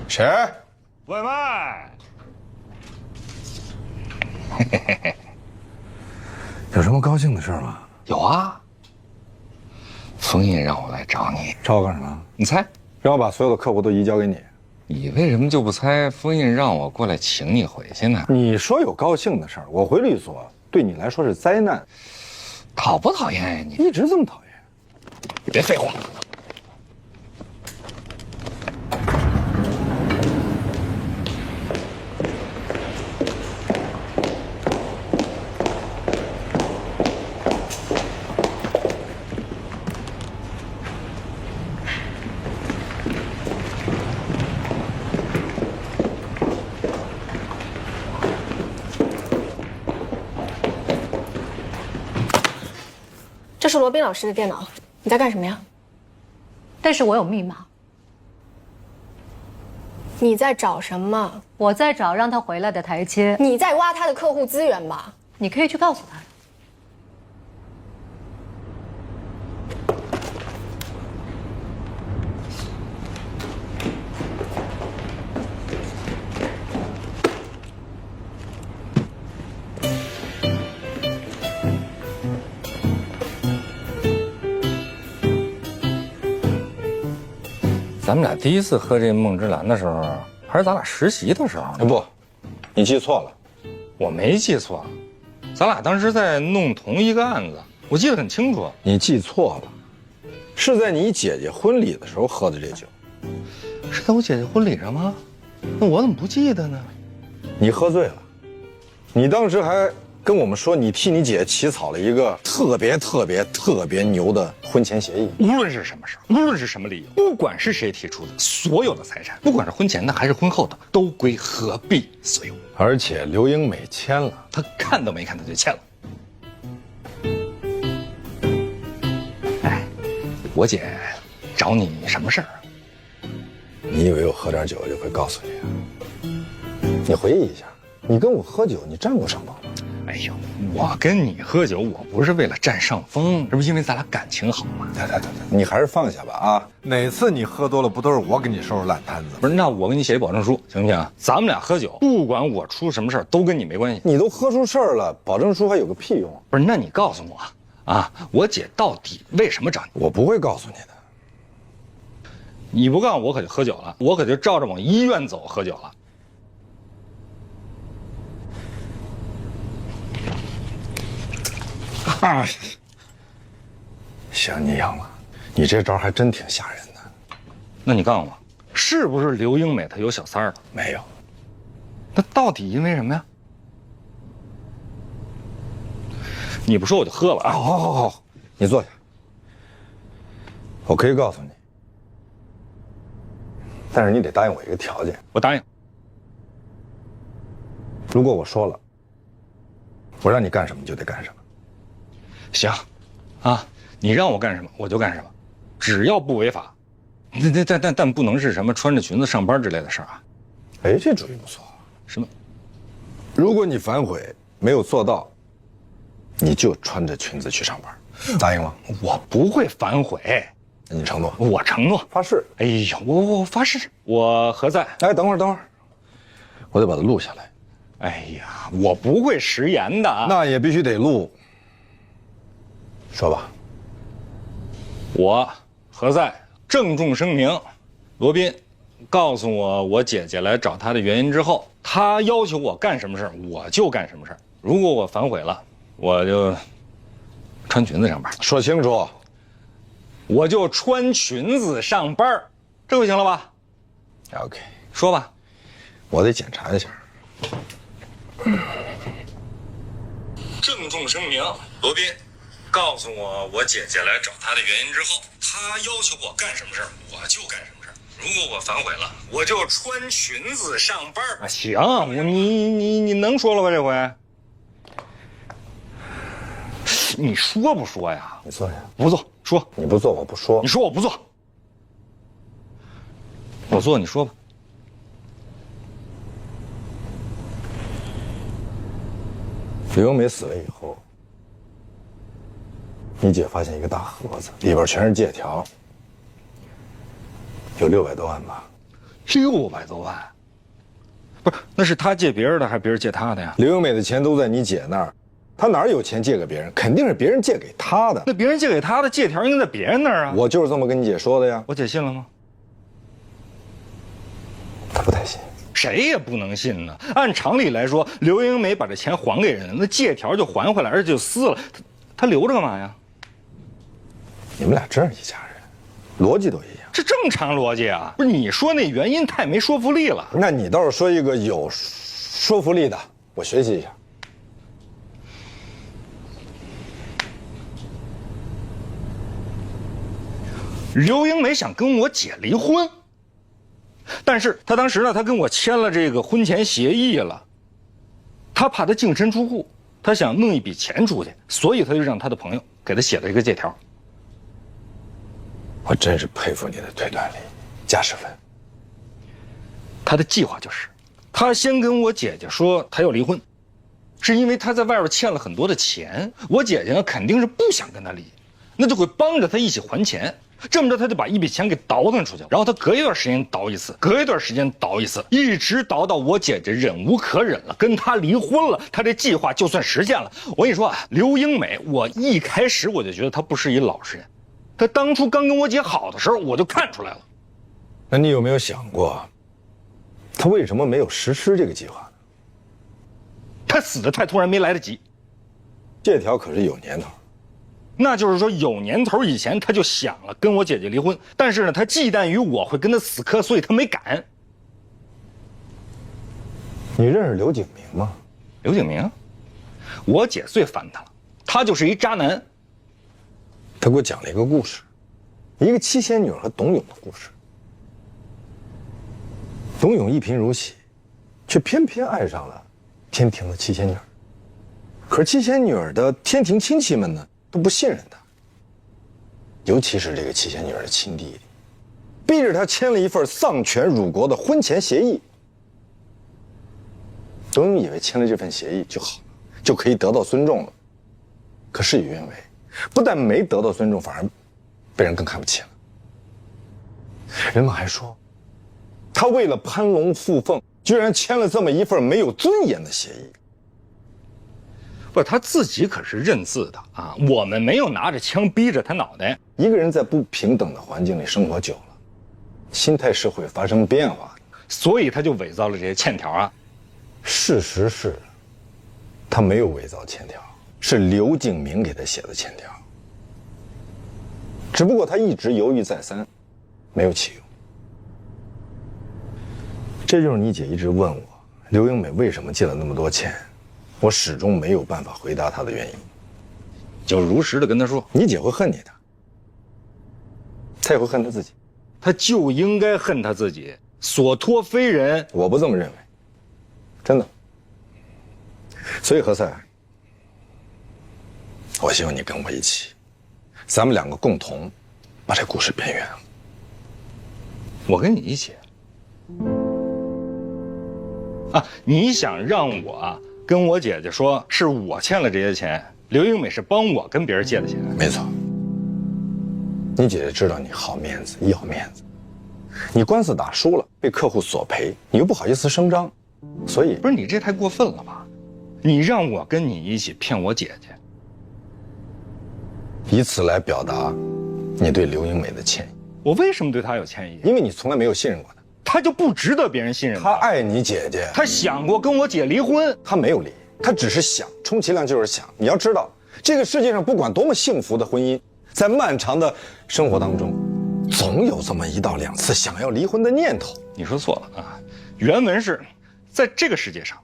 谁？外卖。有什么高兴的事吗？有啊。封印让我来找你，找我干什么？你猜？让我把所有的客户都移交给你。你为什么就不猜封印让我过来请你回去呢？你说有高兴的事儿，我回律所对你来说是灾难。讨不讨厌呀你？一直这么讨厌。别废话。这是罗宾老师的电脑，你在干什么呀？但是我有密码。你在找什么？我在找让他回来的台阶。你在挖他的客户资源吧？你可以去告诉他。咱们俩第一次喝这梦之蓝的时候，还是咱俩实习的时候。不，你记错了。我没记错，咱俩当时在弄同一个案子，我记得很清楚。你记错了，是在你姐姐婚礼的时候喝的这酒。是在我姐姐婚礼上吗？那我怎么不记得呢？你喝醉了，你当时还跟我们说你替你姐起草了一个特别牛的婚前协议。无论是什么事儿，无论是什么理由，不管是谁提出的，所有的财产，不管是婚前的还是婚后的，都归何必所有。而且刘英美签了，她看都没看，她就签了。哎，我姐找你什么事儿啊？你以为我喝点酒就会告诉你啊？你回忆一下，你跟我喝酒，你占过上风吗？哎呦，我跟你喝酒，我不是为了占上风，这不因为咱俩感情好吗？对，你还是放下吧啊！哪次你喝多了，不都是我给你收拾烂摊子？不是，那我给你写一保证书，行不行？咱们俩喝酒，不管我出什么事儿，都跟你没关系。你都喝出事儿了，保证书还有个屁用？不是，那你告诉我啊，我姐到底为什么找你？我不会告诉你的。你不告诉我，可就喝酒了，我可就照着往医院走喝酒了。啊，行，你赢了，你这招还真挺吓人的。那你告诉我，是不是刘英美她有小三儿了？没有。那到底因为什么呀？你不说我就喝了啊！好，你坐下。我可以告诉你，但是你得答应我一个条件。我答应。如果我说了，我让你干什么就得干什么。行，啊，你让我干什么我就干什么，只要不违法。但不能是什么穿着裙子上班之类的事儿啊。哎，这主意不错。什么？如果你反悔没有做到，你就穿着裙子去上班，答应吗？我不会反悔。那你承诺？我承诺，发誓。哎呦，我发誓，我何在？哎，等会儿，我得把它录下来。哎呀，我不会食言的。那也必须得录。说吧。我何在郑重声明，罗宾告诉我姐姐来找他的原因之后，他要求我干什么事儿，我就干什么事儿。如果我反悔了，我就穿裙子上班。说清楚。我就穿裙子上班，这回行了吧 ？OK， 说吧。我得检查一下。郑重声明，罗宾告诉我姐姐来找他的原因之后，他要求我干什么事儿，我就干什么事儿。如果我反悔了，我就穿裙子上班。啊，行，你能说了吧？这回你说不说呀？你坐下。不做，说。你不做，我不说。你说我不做，我做，你说吧。刘英美死了以后，你姐发现一个大盒子，里边全是借条，有600多万吧600多万，不是，那是他借别人的还是别人借他的呀？刘英美的钱都在你姐那儿，她哪有钱借给别人？肯定是别人借给她的。那别人借给他的借条应该在别人那儿啊。我就是这么跟你姐说的呀。我姐信了吗？她不太信。谁也不能信呢。按常理来说，刘英美把这钱还给人，那借条就还回来，而且就撕了，他留着干嘛呀？你们俩真是一家人，逻辑都一样。这正常逻辑啊！不是你说那原因太没说服力了。那你倒是说一个有说服力的，我学习一下。刘英美想跟我姐离婚，但是她当时呢，她跟我签了这个婚前协议了，她怕她净身出户，她想弄一笔钱出去，所以她就让她的朋友给她写了一个借条。我真是佩服你的推断力，加10分。她的计划就是，她先跟我姐姐说她要离婚，是因为她在外边欠了很多的钱，我姐姐呢肯定是不想跟她离，那就会帮着她一起还钱。这么着，他就把一笔钱给倒腾出去，然后他隔一段时间倒一次，隔一段时间倒一次，一直倒到我姐姐忍无可忍了，跟他离婚了，他这计划就算实现了。我跟你说啊，刘英美，我一开始我就觉得她不是一老实人，她当初刚跟我姐好的时候，我就看出来了。那你有没有想过，她为什么没有实施这个计划呢？她死得太突然，没来得及。借条可是有年头。那就是说，有年头以前他就想了跟我姐姐离婚，但是呢，他忌惮于我会跟他死磕，所以他没敢。你认识刘景明吗？刘景明，我姐最烦他了，他就是一渣男。他给我讲了一个故事，一个七仙女和董永的故事。董永一贫如洗，却偏偏爱上了天庭的七仙女。可是七仙女的天庭亲戚们呢？都不信任他，尤其是这个七仙女的亲弟弟，逼着他签了一份丧权辱国的婚前协议。董永以为签了这份协议就好了，就可以得到尊重了。可事与愿违，不但没得到尊重，反而被人更看不起了。人们还说，他为了攀龙附凤，居然签了这么一份没有尊严的协议。不，他自己可是认字的啊！我们没有拿着枪逼着他脑袋。一个人在不平等的环境里生活久了，心态是会发生变化的，所以他就伪造了这些欠条啊。事实是，他没有伪造欠条，是刘景明给他写的欠条。只不过他一直犹豫再三，没有启用。这就是你姐一直问我，刘英美为什么借了那么多钱。我始终没有办法回答他的原因，就如实的跟他说，你姐会恨你的，她也会恨她自己，她就应该恨她自己，所托非人。我不这么认为，真的。所以何塞，我希望你跟我一起，咱们两个共同把这故事编圆。我跟你一起啊，你想让我啊？跟我姐姐说是我欠了这些钱，刘英美是帮我跟别人借的钱。没错，你姐姐知道你好面子要面子，你官司打输了被客户索赔，你又不好意思声张，所以不是你这太过分了吧？你让我跟你一起骗我姐姐，以此来表达你对刘英美的歉意。我为什么对她有歉意？因为你从来没有信任过她。他就不值得别人信任他爱你姐姐，他想过跟我姐离婚，他没有离，他只是想，充其量就是想。你要知道，这个世界上不管多么幸福的婚姻，在漫长的生活当中，总有这么1到2次想要离婚的念头。你说错了啊，原文是，在这个世界上，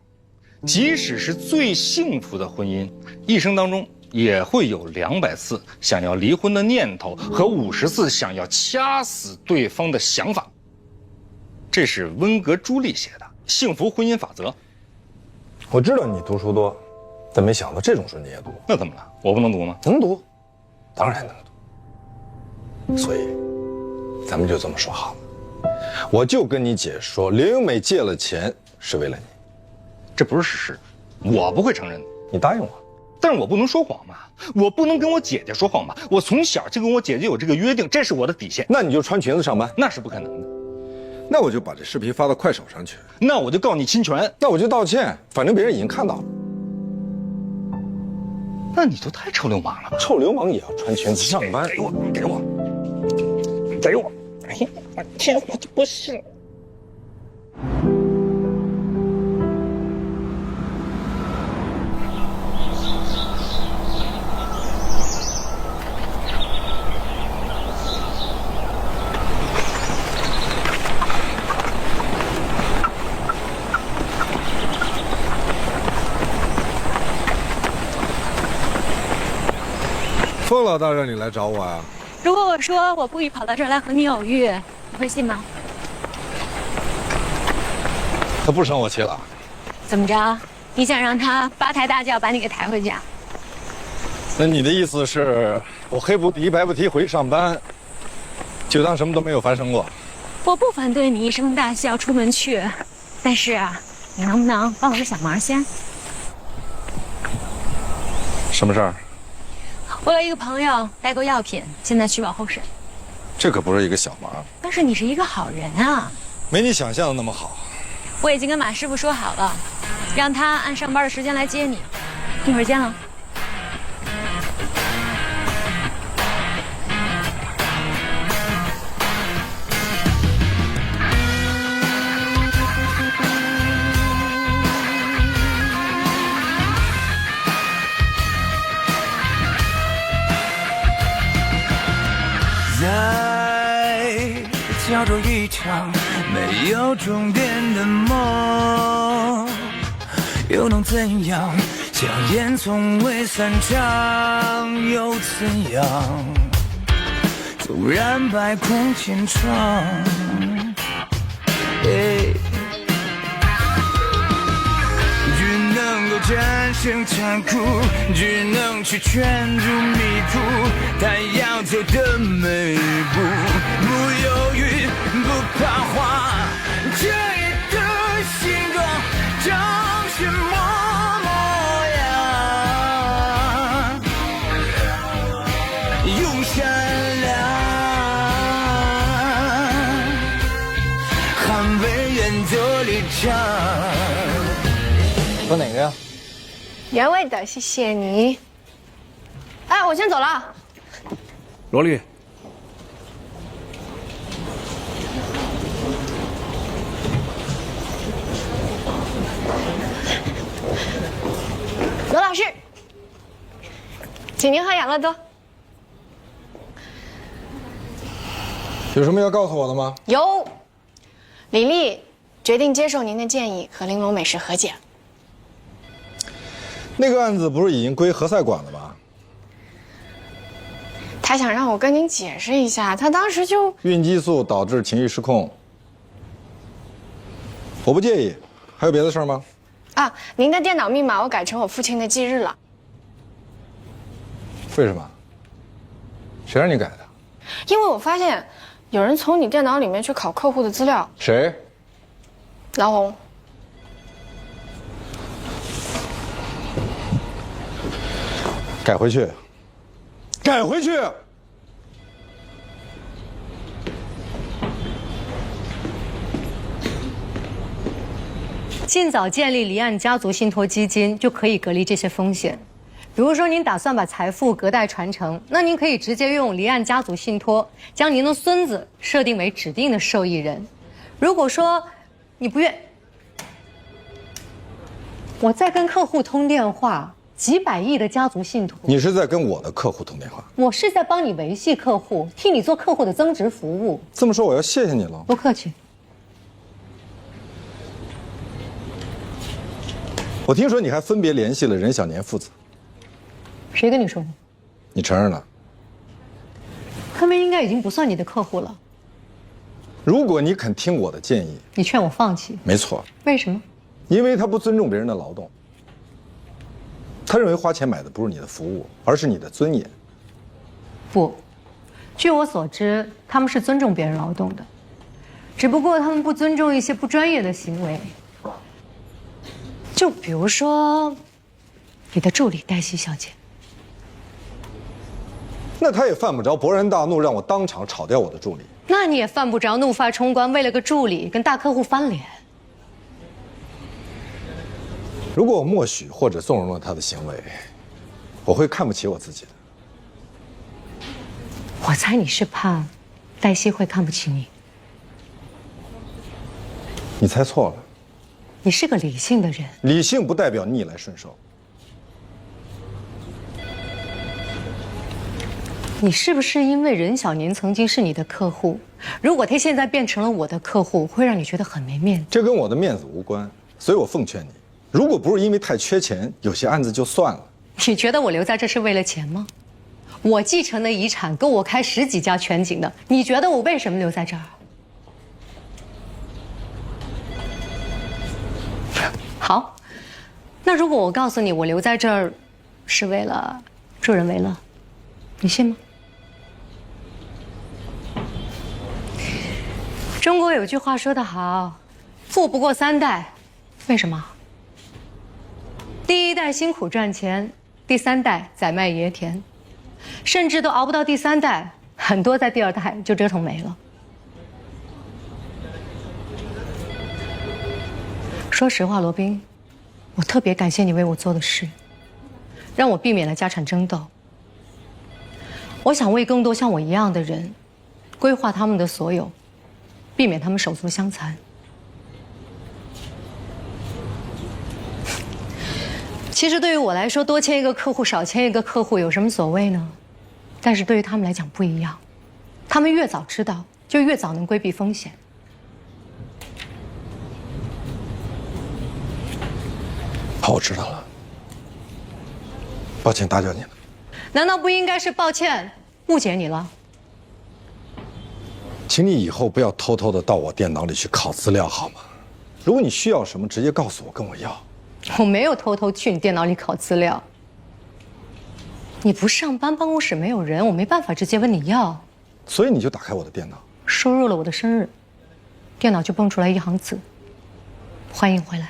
即使是最幸福的婚姻，一生当中也会有200次想要离婚的念头和50次想要掐死对方的想法。这是温格朱莉写的《幸福婚姻法则》。我知道你读书多，但没想到这种书你也读。那怎么了？我不能读吗？能读，当然能读。所以，咱们就这么说好了。我就跟你姐说，刘英美借了钱是为了你，这不是事实，我不会承认的。你答应我。但是我不能说谎嘛，我不能跟我姐姐说谎嘛。我从小就跟我姐姐有这个约定，这是我的底线。那你就穿裙子上班，那是不可能的。那我就把这视频发到快手上去，那我就告你侵权。那我就道歉，反正别人已经看到了。那你就太臭流氓了吧？臭流氓也要穿裙子上班。给我！哎呀，我天，我就不信了。凤老大让你来找我啊？如果我说我故意跑到这儿来和你偶遇，你会信吗？他不生我气了？怎么着？你想让他八抬大轿把你给抬回家？那你的意思是我黑不提白不提回去上班，就当什么都没有发生过？我不反对你一声大笑出门去，但是啊，你能不能帮我个小忙先？什么事儿？我有一个朋友代购药品，现在需保候审。这可不是一个小忙，但是你是一个好人啊。没你想象的那么好。我已经跟马师傅说好了，让他按上班的时间来接你。一会儿见了。在叫做一场没有终点的梦，又能怎样？硝烟从未散场，又怎样？纵然百孔千疮，只能够战胜残酷，只能去圈住迷途，他要走的每一步，不犹豫，不彷徨，这一的星光长什么模样？用善良捍卫原则立场。喝哪个呀？原味的，谢谢你。哎，我先走了。萝莉，罗老师，请您喝养乐多。有什么要告诉我的吗？有，李丽决定接受您的建议，和玲珑美食和解。那个案子不是已经归何塞管了吗？他想让我跟您解释一下，他当时就孕激素导致情绪失控，我不介意。还有别的事儿吗？啊，您的电脑密码我改成我父亲的忌日了。为什么？谁让你改的？因为我发现有人从你电脑里面去拷客户的资料。谁？老洪。改回去，改回去！尽早建立离岸家族信托基金，就可以隔离这些风险。比如说，您打算把财富隔代传承，那您可以直接用离岸家族信托，将您的孙子设定为指定的受益人。如果说你不愿，我在跟客户通电话。几百亿的家族信托，你是在跟我的客户通电话？我是在帮你维系客户，替你做客户的增值服务。这么说，我要谢谢你了。不客气。我听说你还分别联系了任小年父子，谁跟你说的？你承认了？他们应该已经不算你的客户了。如果你肯听我的建议，你劝我放弃？没错。为什么？因为他不尊重别人的劳动。他认为花钱买的不是你的服务，而是你的尊严。不，据我所知，他们是尊重别人劳动的，只不过他们不尊重一些不专业的行为。就比如说，你的助理黛西小姐。那他也犯不着勃然大怒，让我当场炒掉我的助理。那你也犯不着怒发冲冠，为了个助理跟大客户翻脸。如果我默许或者纵容了他的行为，我会看不起我自己的。我猜你是怕黛西会看不起你。你猜错了，你是个理性的人，理性不代表逆来顺受。你是不是因为任小年曾经是你的客户，如果他现在变成了我的客户，会让你觉得很没面子？这跟我的面子无关，所以我奉劝你，如果不是因为太缺钱，有些案子就算了。你觉得我留在这是为了钱吗？我继承的遗产够我开10几家全景的，你觉得我为什么留在这儿？好，那如果我告诉你我留在这儿是为了助人为乐，你信吗？中国有句话说得好，富不过3代，为什么？第1代辛苦赚钱，第3代宰卖爷田，甚至都熬不到第3代，很多在第2代就折腾没了。说实话，罗宾，我特别感谢你为我做的事，让我避免了家产争斗。我想为更多像我一样的人，规划他们的所有，避免他们手足相残。其实对于我来说，多签一个客户，少签一个客户有什么所谓呢？但是对于他们来讲不一样，他们越早知道，就越早能规避风险。好，我知道了。抱歉打搅你了。难道不应该是抱歉误解你了？请你以后不要偷偷的到我电脑里去拷资料好吗？如果你需要什么，直接告诉我，跟我要。我没有偷偷去你电脑里拷资料。你不上班，办公室没有人，我没办法直接问你要。所以你就打开我的电脑，输入了我的生日，电脑就蹦出来一行字：欢迎回来。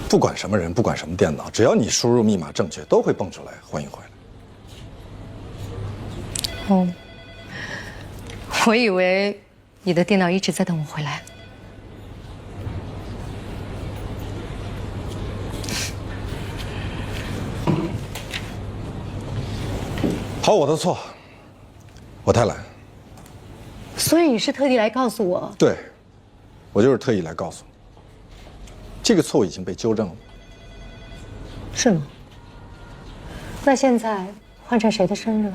不管什么人，不管什么电脑，只要你输入密码正确，都会蹦出来欢迎回来。哦，我以为你的电脑一直在等我回来。好，我的错，我太懒。所以你是特地来告诉我？对，我就是特意来告诉你，这个错误已经被纠正了。是吗？那现在换成谁的生日了？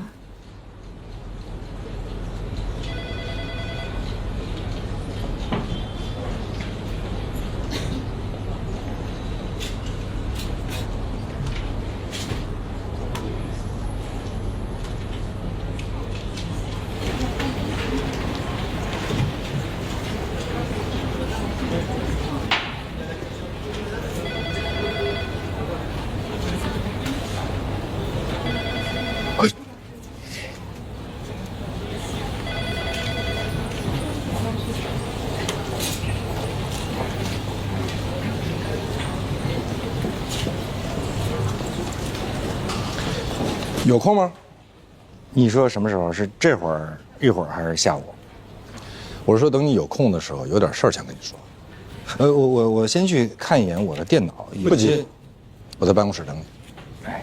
有空吗？你说什么时候？是这会儿、一会儿还是下午？我是说等你有空的时候，有点事儿想跟你说。我先去看一眼我的电脑。不急，我在办公室等你。哎，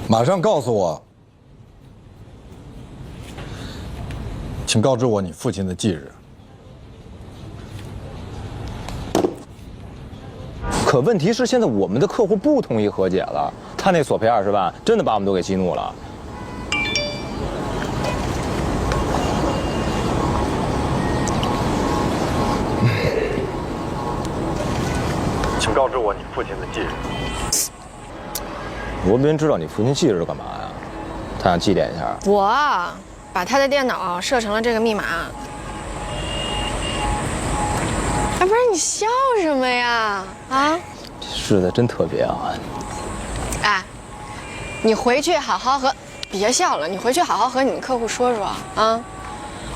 马上告诉我，请告知我你父亲的忌日。可问题是，现在我们的客户不同意和解了，他那索赔20万，真的把我们都给激怒了。请告知我你父亲的忌日。罗宾知道你父亲忌日干嘛呀？他想祭奠一下。我把他的电脑设成了这个密码。不是你笑什么呀？啊？是的，真特别啊。哎，你回去好好和，别笑了，你回去好好和你的客户说说啊。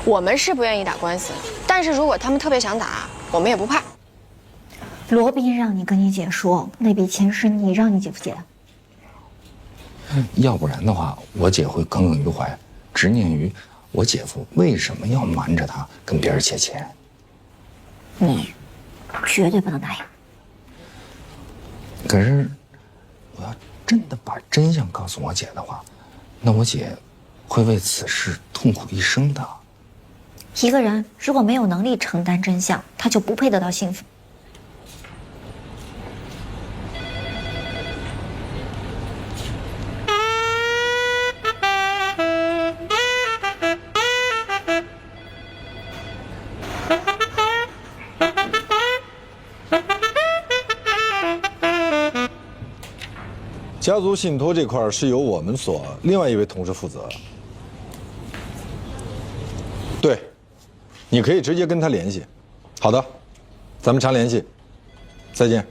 我们是不愿意打官司，但是如果他们特别想打，我们也不怕。罗宾让你跟你姐说，那笔钱是你让你姐夫借的。要不然的话，我姐会耿耿于怀，执念于我姐夫为什么要瞒着他跟别人借钱。你绝对不能答应。可是，我要真的把真相告诉我姐的话，那我姐会为此事痛苦一生的。一个人如果没有能力承担真相，他就不配得到幸福。家族信托这块是由我们所另外一位同事负责。对，你可以直接跟他联系。好的，咱们常联系。再见。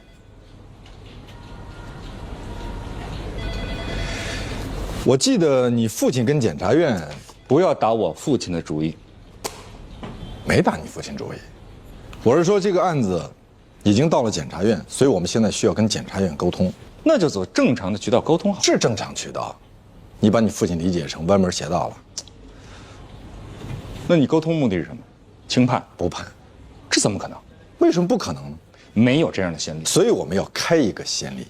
我记得你父亲跟检察院不要打我父亲的主意。没打你父亲主意，我是说这个案子已经到了检察院，所以我们现在需要跟检察院沟通。那就走正常的渠道沟通好。是正常渠道，你把你父亲理解成歪门邪道了。那你沟通目的是什么？轻判不判？这怎么可能？为什么不可能呢？没有这样的先例。所以我们要开一个先例。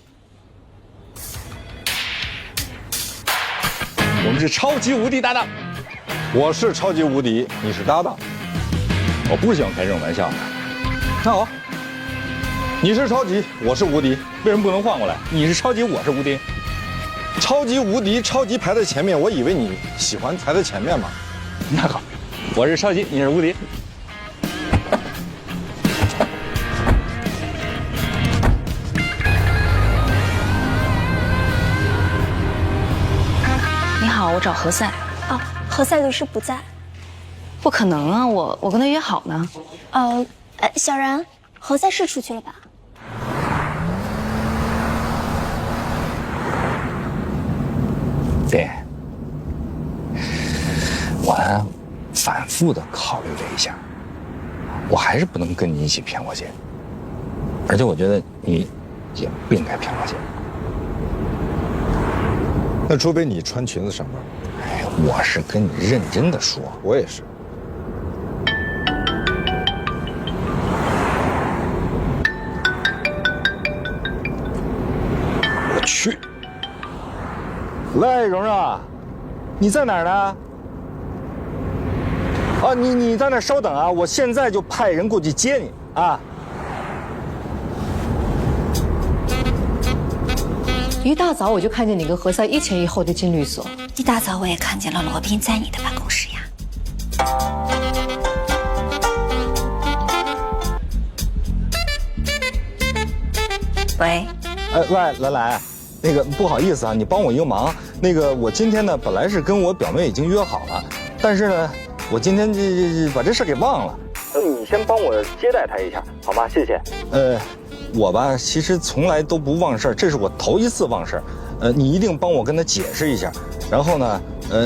我们是超级无敌搭档。我是超级无敌，你是搭档。我不喜欢开这种玩笑的。那好，你是超级，我是无敌，为什么不能换过来？你是超级，我是无敌。超级无敌，超级排在前面，我以为你喜欢排在前面嘛。那好，我是超级，你是无敌。你好，我找何塞。哦，何塞律师不在。不可能啊，我跟他约好呢。小然，何塞是出去了吧？对，我反复的考虑了一下，我还是不能跟你一起骗我姐，而且我觉得你也不应该骗我姐。那除非你穿裙子上班。哎，我是跟你认真的说，我也是。我去。喂，蓉蓉，你在哪儿呢？啊，你在那儿稍等啊，我现在就派人过去接你啊。一大早我就看见你跟何塞一前一后的进律所。一大早我也看见了罗宾在你的办公室呀。喂。喂，兰兰，那个不好意思啊，你帮我一个忙。那个我今天呢，本来是跟我表妹已经约好了，但是呢，我今天把这事给忘了。你先帮我接待她一下，好吗？谢谢。我吧，其实从来都不忘事儿，这是我头一次忘事儿。你一定帮我跟她解释一下，然后呢，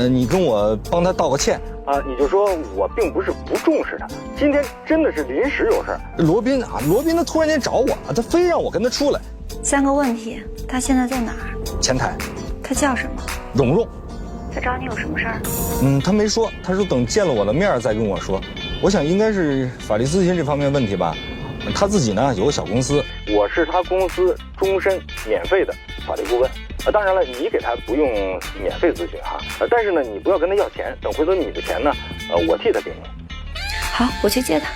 你跟我帮她道个歉啊。你就说我并不是不重视她，今天真的是临时有事儿。罗宾他突然间找我，他非让我跟他出来。3个问题，他现在在哪儿？前台。他叫什么？蓉蓉。他找你有什么事儿？他没说，他说等见了我的面再跟我说。我想应该是法律咨询这方面问题吧。他自己呢有个小公司，我是他公司终身免费的法律顾问。当然了，你给他不用免费咨询哈，但是呢，你不要跟他要钱，等回头你的钱呢，我替他给你。好，我去接他。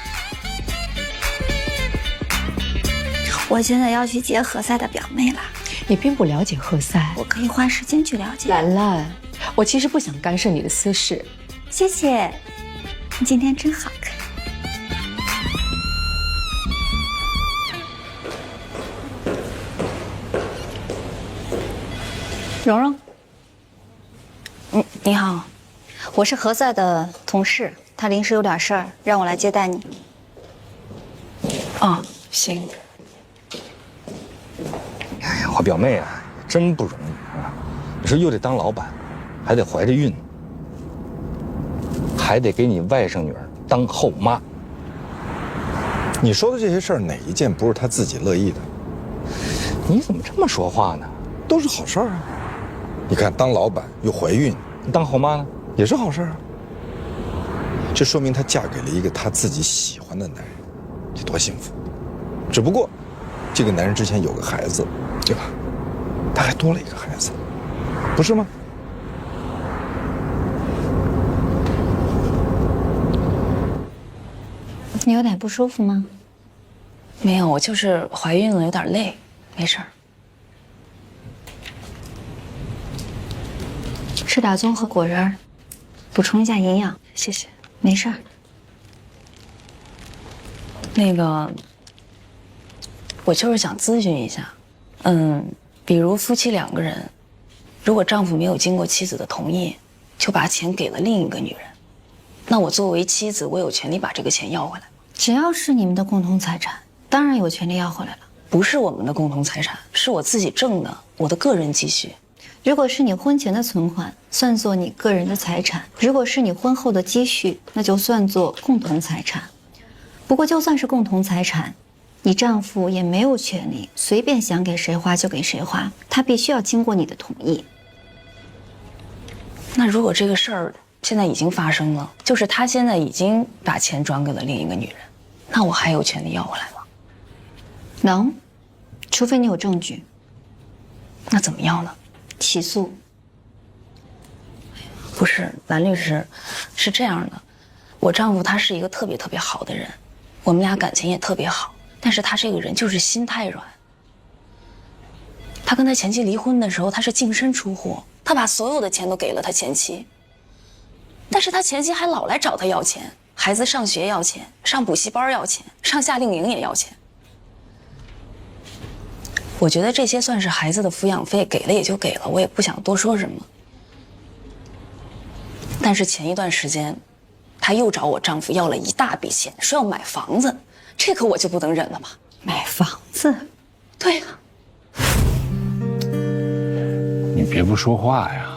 我现在要去接何塞的表妹了。你并不了解何塞，我可以花时间去了解。兰兰，我其实不想干涉你的私事。谢谢，你今天真好看。蓉蓉，你好，我是何塞的同事，他临时有点事儿，让我来接待你。哦，行。我表妹啊，真不容易啊！你说又得当老板，还得怀着孕，还得给你外甥女儿当后妈。你说的这些事儿，哪一件不是他自己乐意的？你怎么这么说话呢？都是好事儿啊！你看，当老板又怀孕，当后妈呢，也是好事儿啊。这说明她嫁给了一个她自己喜欢的男人，这多幸福！只不过，这个男人之前有个孩子，对吧？他还多了一个孩子，不是吗？你有点不舒服吗？没有，我就是怀孕了，有点累，没事儿。吃点综合果仁，补充一下营养。谢谢。没事儿。那个，我就是想咨询一下，比如夫妻2个人，如果丈夫没有经过妻子的同意，就把钱给了另一个女人，那我作为妻子，我有权利把这个钱要回来吗？只要是你们的共同财产，当然有权利要回来了。不是我们的共同财产，是我自己挣的，我的个人积蓄。如果是你婚前的存款，算作你个人的财产；如果是你婚后的积蓄，那就算作共同财产。不过就算是共同财产，你丈夫也没有权利随便想给谁花就给谁花，他必须要经过你的同意。那如果这个事儿现在已经发生了，就是他现在已经把钱转给了另一个女人，那我还有权利要回来吗？能，除非你有证据。那怎么要呢？起诉。不是，蓝律师，是这样的，我丈夫他是一个特别特别好的人，我们俩感情也特别好，但是他这个人就是心太软。他跟他前妻离婚的时候，他是净身出户，他把所有的钱都给了他前妻，但是他前妻还老来找他要钱，孩子上学要钱，上补习班要钱，上夏令营也要钱。我觉得这些算是孩子的抚养费，给了也就给了，我也不想多说什么。但是前一段时间，他又找我丈夫要了一大笔钱，说要买房子，这个我就不能忍了吧？买房子？对呀。你别不说话呀。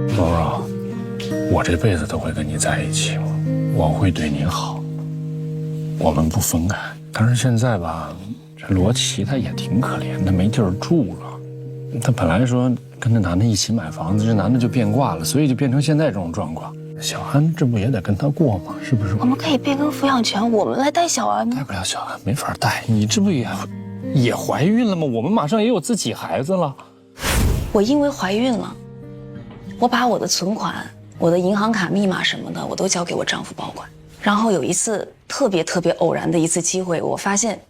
柔柔，我这辈子都会跟你在一起，我会对你好，我们不分开。但是现在吧，这罗琦他也挺可怜的，没地儿住了。他本来说跟那男的一起买房子，这男的就变卦了，所以就变成现在这种状况。小安这不也得跟他过吗？是不是？我们可以变更抚养权，我们来带小安。带不了小安，没法带。你这不也怀孕了吗？我们马上也有自己孩子了。我因为怀孕了，我把我的存款、我的银行卡密码什么的，我都交给我丈夫保管。然后有一次特别偶然的一次机会，我发现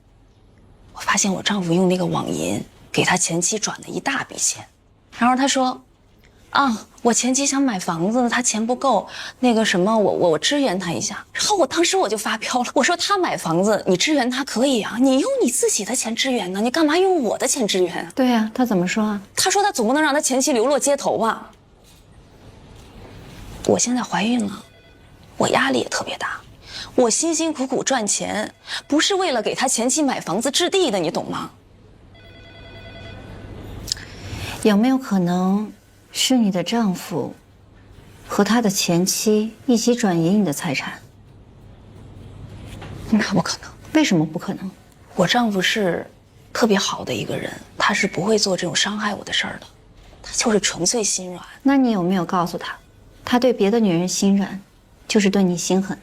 我丈夫用那个网银给他前妻转了一大笔钱，然后他说，啊，我前妻想买房子，他钱不够，那个什么，我支援他一下。然后我当时我就发飙了，我说他买房子，你支援他可以啊，你用你自己的钱支援呢，你干嘛用我的钱支援啊？对呀，他怎么说啊？他说他总不能让他前妻流落街头吧？我现在怀孕了，我压力也特别大，我辛辛苦苦赚钱，不是为了给他前妻买房子置地的，你懂吗？有没有可能是你的丈夫和他的前妻一起转移你的财产？那不可能。为什么不可能？我丈夫是特别好的一个人，他是不会做这种伤害我的事儿的，他就是纯粹心软。那你有没有告诉他，他对别的女人心软，就是对你心狠？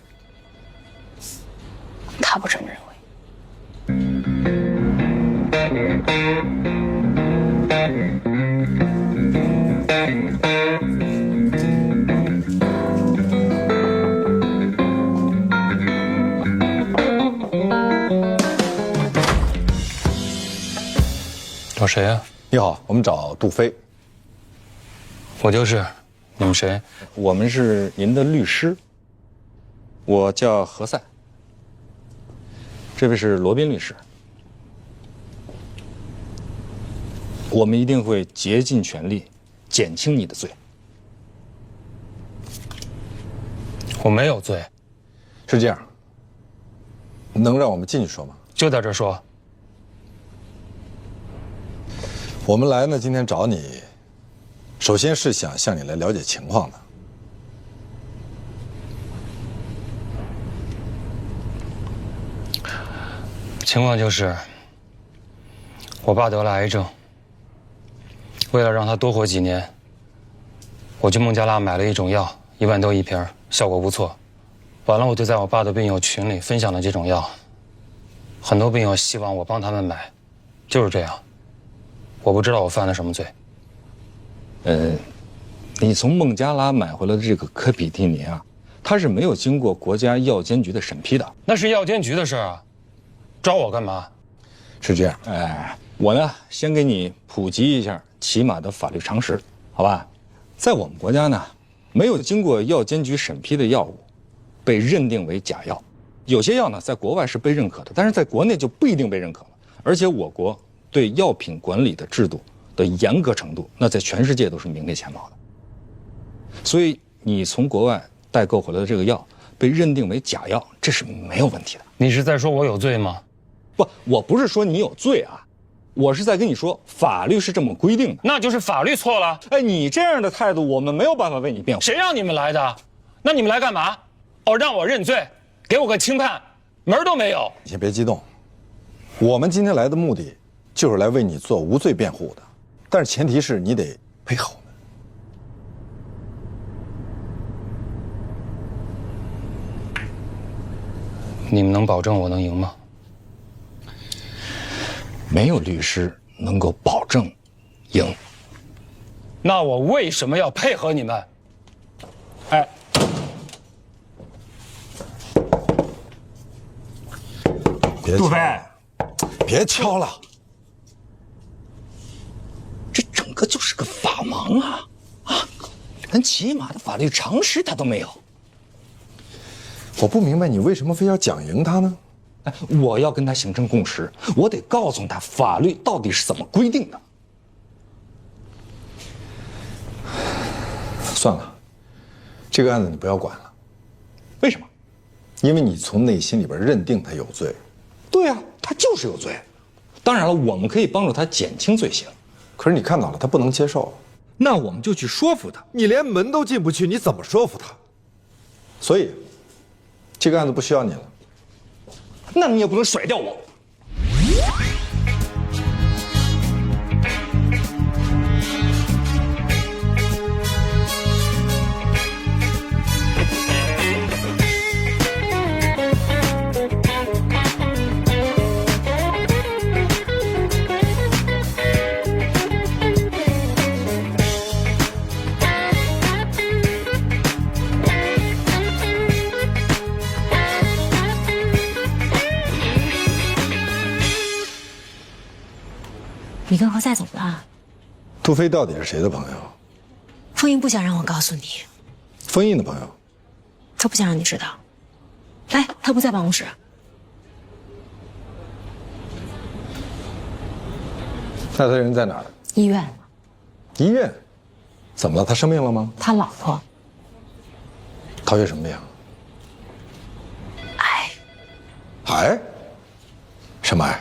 他不这么认为。找谁呀？你好，我们找杜飞。我就是。你们谁？我们是您的律师。我叫何塞。这位是罗宾律师。我们一定会竭尽全力减轻你的罪。我没有罪。是这样，能让我们进去说吗？就在这说。我们来呢，今天找你，首先是想向你来了解情况的。情况就是，我爸得了癌症，为了让他多活几年，我去孟加拉买了一种药，1万多一瓶，效果不错。完了，我就在我爸的病友群里分享了这种药，很多病友希望我帮他们买，就是这样。我不知道我犯了什么罪。你从孟加拉买回来的这个科比替尼啊，它是没有经过国家药监局的审批的。那是药监局的事啊，找我干嘛？是这样，我呢先给你普及一下起码的法律常识，好吧？在我们国家呢，没有经过药监局审批的药物，被认定为假药。有些药呢，在国外是被认可的，但是在国内就不一定被认可了。而且我国对药品管理的制度的严格程度，那在全世界都是名列前茅的。所以你从国外代购回来的这个药被认定为假药，这是没有问题的。你是在说我有罪吗？不，我不是说你有罪啊，我是在跟你说法律是这么规定的。那就是法律错了。你这样的态度，我们没有办法为你辩护。谁让你们来的？那你们来干嘛？哦，让我认罪，给我个轻判，门儿都没有。你先别激动，我们今天来的目的就是来为你做无罪辩护的，但是前提是你得配合我们。你们能保证我能赢吗？没有律师能够保证赢。那我为什么要配合你们？杜飞，别敲了，这整个就是个法盲啊！连起码的法律常识他都没有。我不明白你为什么非要讲赢他呢？我要跟他形成共识，我得告诉他法律到底是怎么规定的。算了，这个案子你不要管了。为什么？因为你从内心里边认定他有罪。对啊，他就是有罪。当然了，我们可以帮助他减轻罪行。可是你看到了，他不能接受，那我们就去说服他。你连门都进不去，你怎么说服他？所以，这个案子不需要你了。那你也不能甩掉我。你跟何塞怎么了？杜飞到底是谁的朋友？封印不想让我告诉你。封印的朋友？他不想让你知道。来，他不在办公室。那他人在哪儿？医院。医院？怎么了？他生病了吗？他老婆。陶月什么病？癌。癌？什么癌？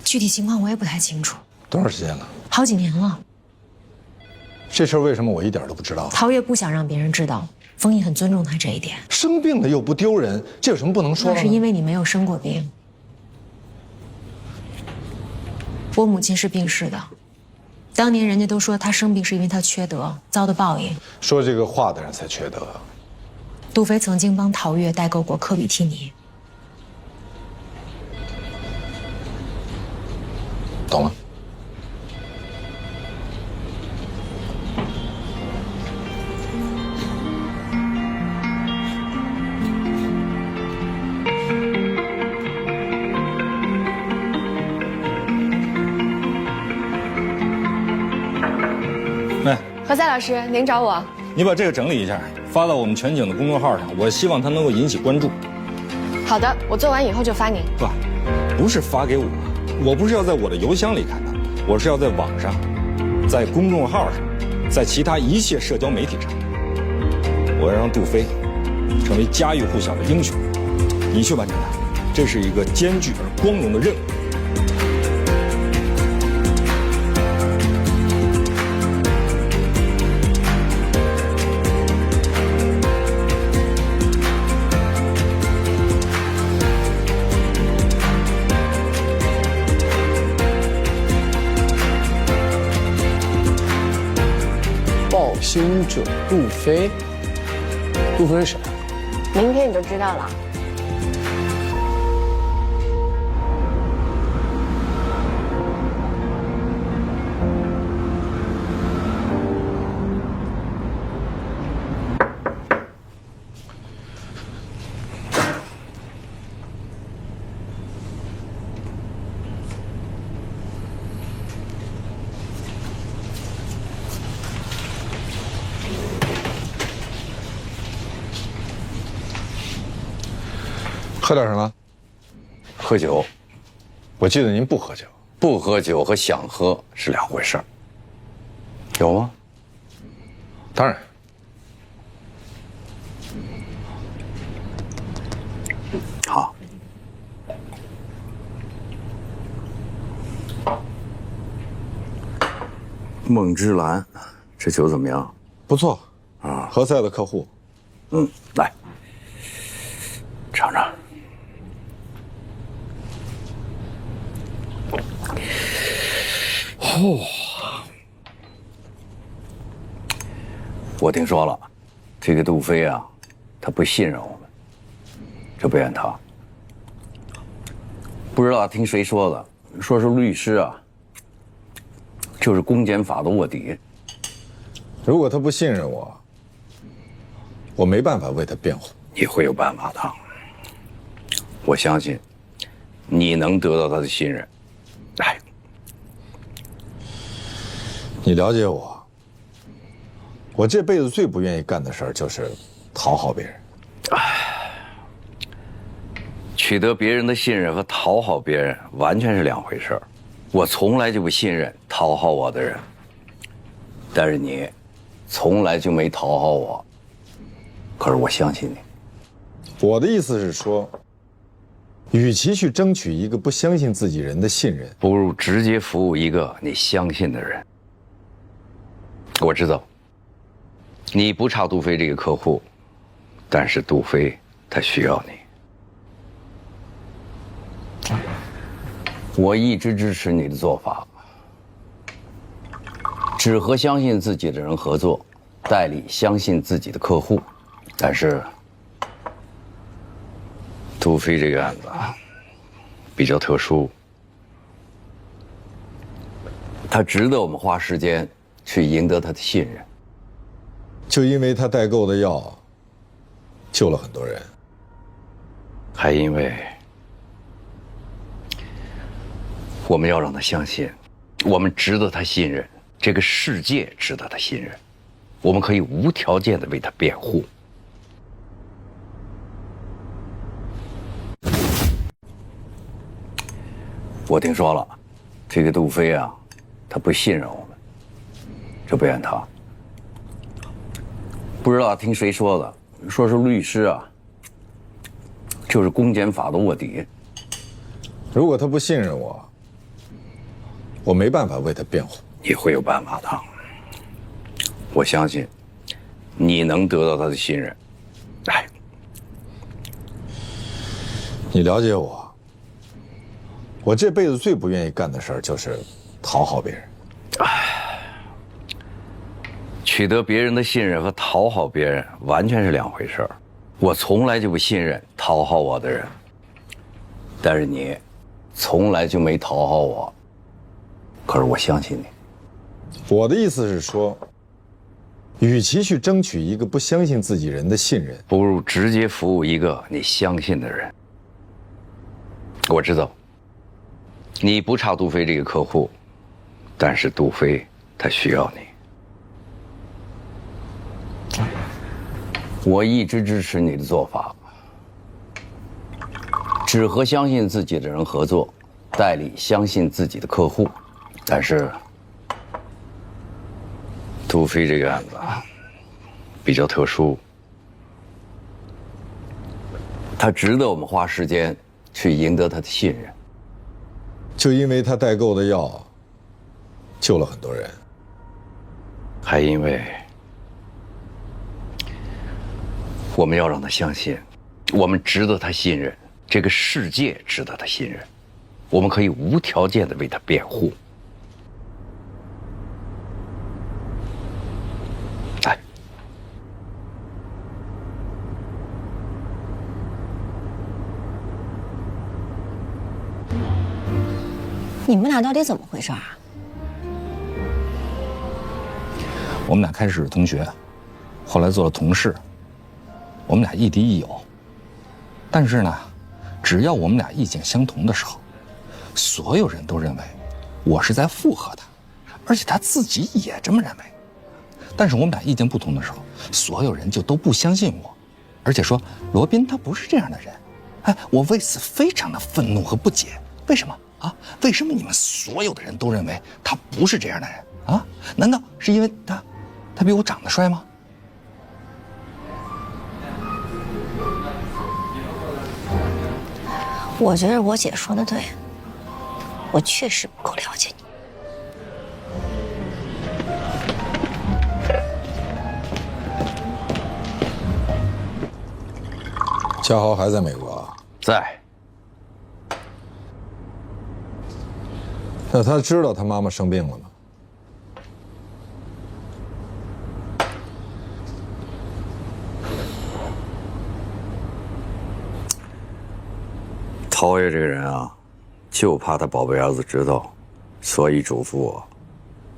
具体情况我也不太清楚。多长时间了？好几年了。这事儿为什么我一点都不知道？陶月不想让别人知道，封印很尊重他这一点。生病了又不丢人，这有什么不能说的？那是因为你没有生过病。我母亲是病逝的，当年人家都说她生病是因为她缺德，遭的报应。说这个话的人才缺德。杜飞曾经帮陶月代购过科比替尼。懂了。何塞老师，您找我？你把这个整理一下，发到我们全景的公众号上，我希望它能够引起关注。好的，我做完以后就发您。不是发给我，我不是要在我的邮箱里看到，我是要在网上，在公众号上，在其他一切社交媒体上，我要让杜飞成为家喻户晓的英雄。你去完成它，这是一个艰巨而光荣的任务。暴行者杜飞，杜飞是谁？明天你就知道了。喝点什么？喝酒。我记得您不喝酒。不喝酒和想喝是两回事儿。有吗？当然。好。梦之蓝，这酒怎么样？不错啊，何塞的客户。来，尝尝。我听说了，这个杜飞啊，他不信任我们，这不怨他。不知道听谁说的，说是律师啊，就是公检法的卧底。如果他不信任我，我没办法为他辩护。你会有办法的，我相信你能得到他的信任。来，你了解我，我这辈子最不愿意干的事儿就是讨好别人。取得别人的信任和讨好别人完全是两回事儿。我从来就不信任讨好我的人，但是你从来就没讨好我。可是我相信你。我的意思是说，与其去争取一个不相信自己人的信任，不如直接服务一个你相信的人。我知道你不差杜飞这个客户，但是杜飞他需要你。我一直支持你的做法，只和相信自己的人合作，代理相信自己的客户。但是杜飞这个案子比较特殊，他值得我们花时间去赢得他的信任。就因为他代购的药救了很多人，还因为我们要让他相信，我们值得他信任，这个世界值得他信任，我们可以无条件的为他辩护。我听说了，这个杜飞啊，他不信任我们，这不怨他。不知道听谁说的，说是律师啊，就是公检法的卧底。如果他不信任我，我没办法为他辩护。你会有办法的，我相信你能得到他的信任。来，你了解我，我这辈子最不愿意干的事儿就是讨好别人。取得别人的信任和讨好别人完全是两回事儿。我从来就不信任讨好我的人，但是你从来就没讨好我。可是我相信你。我的意思是说，与其去争取一个不相信自己人的信任，不如直接服务一个你相信的人。我知道你不差杜飞这个客户，但是杜飞他需要你。我一直支持你的做法，只和相信自己的人合作，代理相信自己的客户。但是杜飞这个案子比较特殊，他值得我们花时间去赢得他的信任。就因为他代购的药救了很多人，还因为我们要让他相信，我们值得他信任，这个世界值得他信任，我们可以无条件的为他辩护。来，你们俩到底怎么回事啊？我们俩开始是同学，后来做了同事，我们俩亦敌亦友。但是呢，只要我们俩意见相同的时候，所有人都认为我是在附和他，而且他自己也这么认为。但是我们俩意见不同的时候，所有人就都不相信我，而且说罗宾他不是这样的人。哎，我为此非常的愤怒和不解，为什么啊？为什么你们所有的人都认为他不是这样的人啊？难道是因为他比我长得帅吗？我觉得我姐说的对，我确实不够了解你。嘉豪还在美国啊？在。那他知道他妈妈生病了吗？陶爷这个人啊，就怕他宝贝儿子知道，所以嘱咐我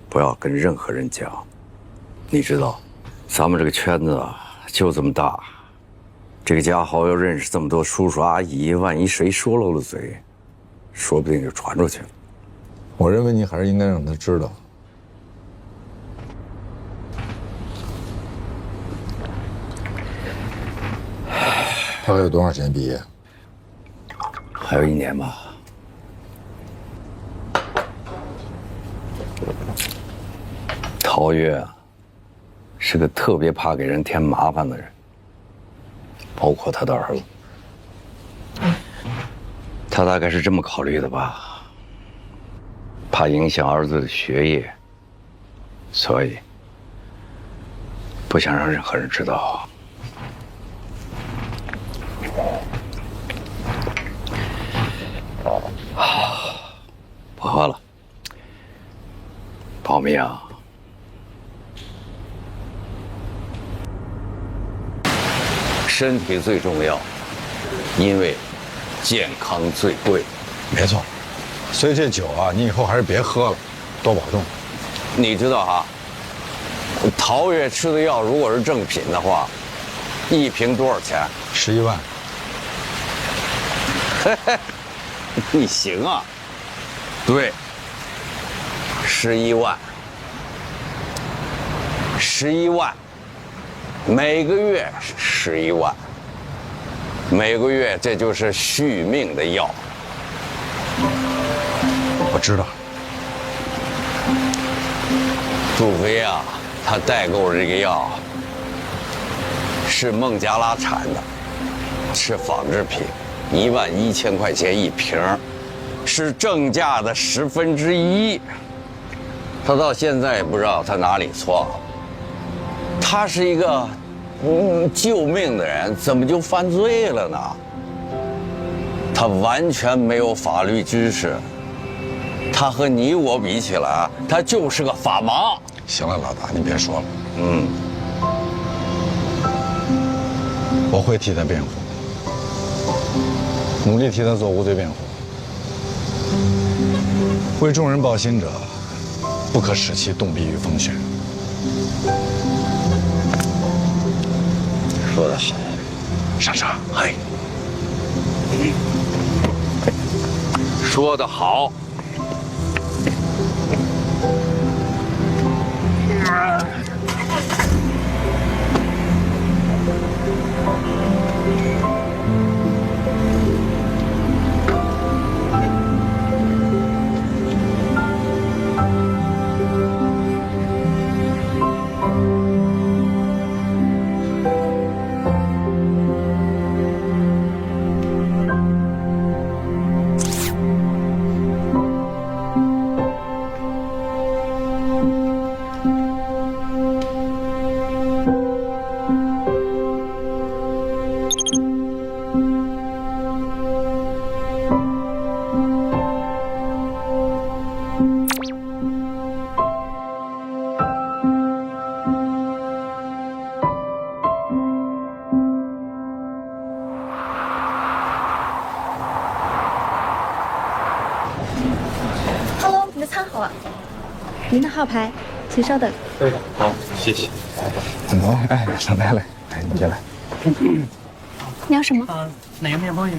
不要跟任何人讲。你知道，咱们这个圈子啊就这么大，这个嘉豪要认识这么多叔叔阿姨，万一谁说漏了嘴，说不定就传出去了。我认为你还是应该让他知道。他还有多少钱毕业？还有1年吧。陶岳啊，是个特别怕给人添麻烦的人，包括他的儿子。他大概是这么考虑的吧，怕影响儿子的学业，所以不想让任何人知道。不喝了，保密啊！身体最重要，因为健康最贵。没错，所以这酒啊，你以后还是别喝了，多保重。你知道哈，陶岳吃的药如果是正品的话，1瓶多少钱？11万。嘿嘿，你行啊。对，11万，11万，每个月11万，每个月这就是续命的药。我知道。杜飞啊，他代购的这个药是孟加拉产的，是仿制品，11000块钱1瓶。是正价的1/10，他到现在也不知道他哪里错了。他是一个救命的人，怎么就犯罪了呢？他完全没有法律知识，他和你我比起来，他就是个法盲。行了，老大，你别说了。我会替他辩护，努力替他做无罪辩护。为众人抱薪者，不可使其冻毙于风雪。说得好，上茶。嘿，说得好。好了，您的号牌，请稍等。对，好，谢谢。怎么？哎，来，哎，你先来。你要什么？哪个面包也？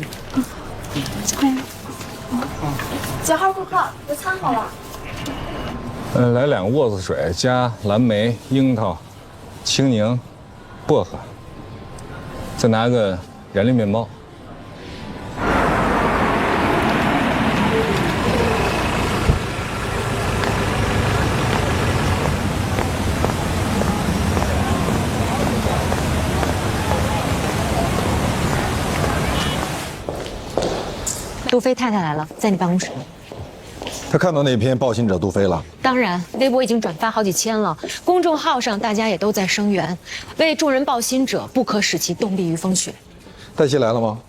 欢迎。9号顾客，午餐好了。来2个沃斯水加蓝莓、樱桃、青柠、薄荷，再拿个燃力面包。杜飞太太来了，在你办公室。他看到那篇报信者杜飞了？当然，微博已经转发好几千了，公众号上大家也都在声援，为众人报信者，不可使其冻毙于风雪。黛西来了吗？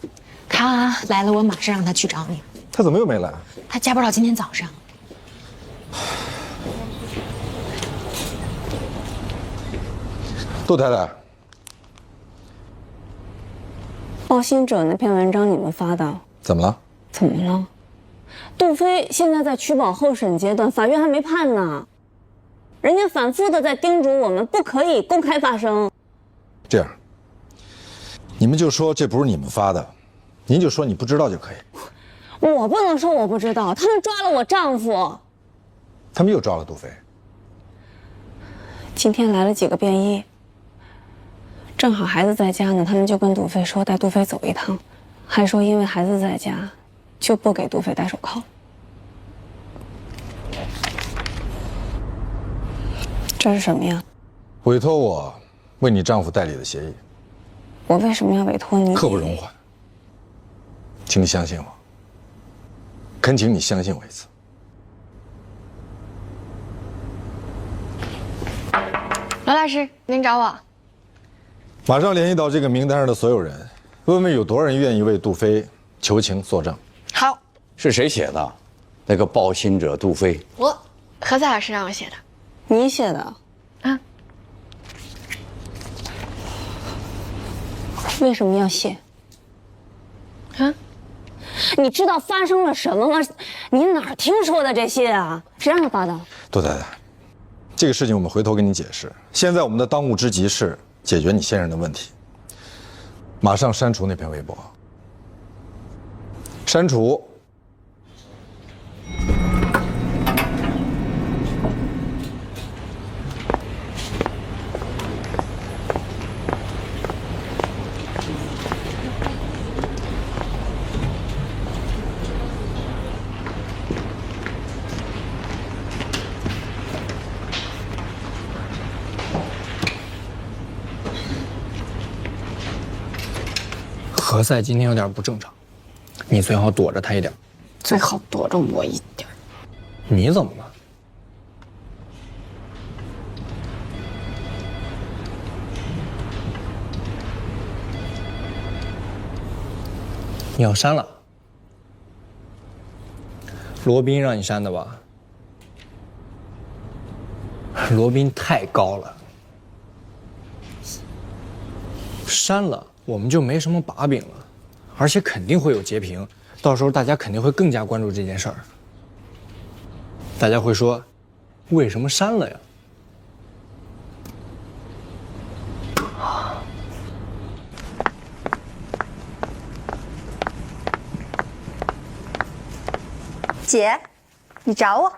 他来了，我马上让他去找你。他怎么又没来？他加班到今天早上。杜太太，报信者那篇文章你们发的？怎么了？怎么了？杜飞现在在取保候审阶段，法院还没判呢。人家反复的在叮嘱我们不可以公开发声。这样，你们就说这不是你们发的，您就说你不知道就可以。我不能说我不知道，他们抓了我丈夫。他们又抓了杜飞。今天来了几个便衣，正好孩子在家呢，他们就跟杜飞说带杜飞走一趟，还说因为孩子在家，就不给杜飞戴手铐。这是什么呀？委托我为你丈夫代理的协议。我为什么要委托你？刻不容缓，请你相信我，恳请你相信我一次。罗老师，您找我？马上联系到这个名单上的所有人，问问有多少人愿意为杜飞求情作证。好，是谁写的？那个报信者杜飞。何赛老师让我写的。你写的？啊？为什么要写？啊？你知道发生了什么吗？你哪儿听说的这些啊？谁让你发的？杜太太，这个事情我们回头跟你解释。现在我们的当务之急是解决你先生的问题。马上删除那篇微博。删除。何赛今天有点不正常，你最好躲着他一点。最好躲着我一点。你怎么了？你要删了？罗宾让你删的吧？罗宾太高了，删了。我们就没什么把柄了，而且肯定会有截屏，到时候大家肯定会更加关注这件事儿。大家会说，为什么删了呀？姐，你找我？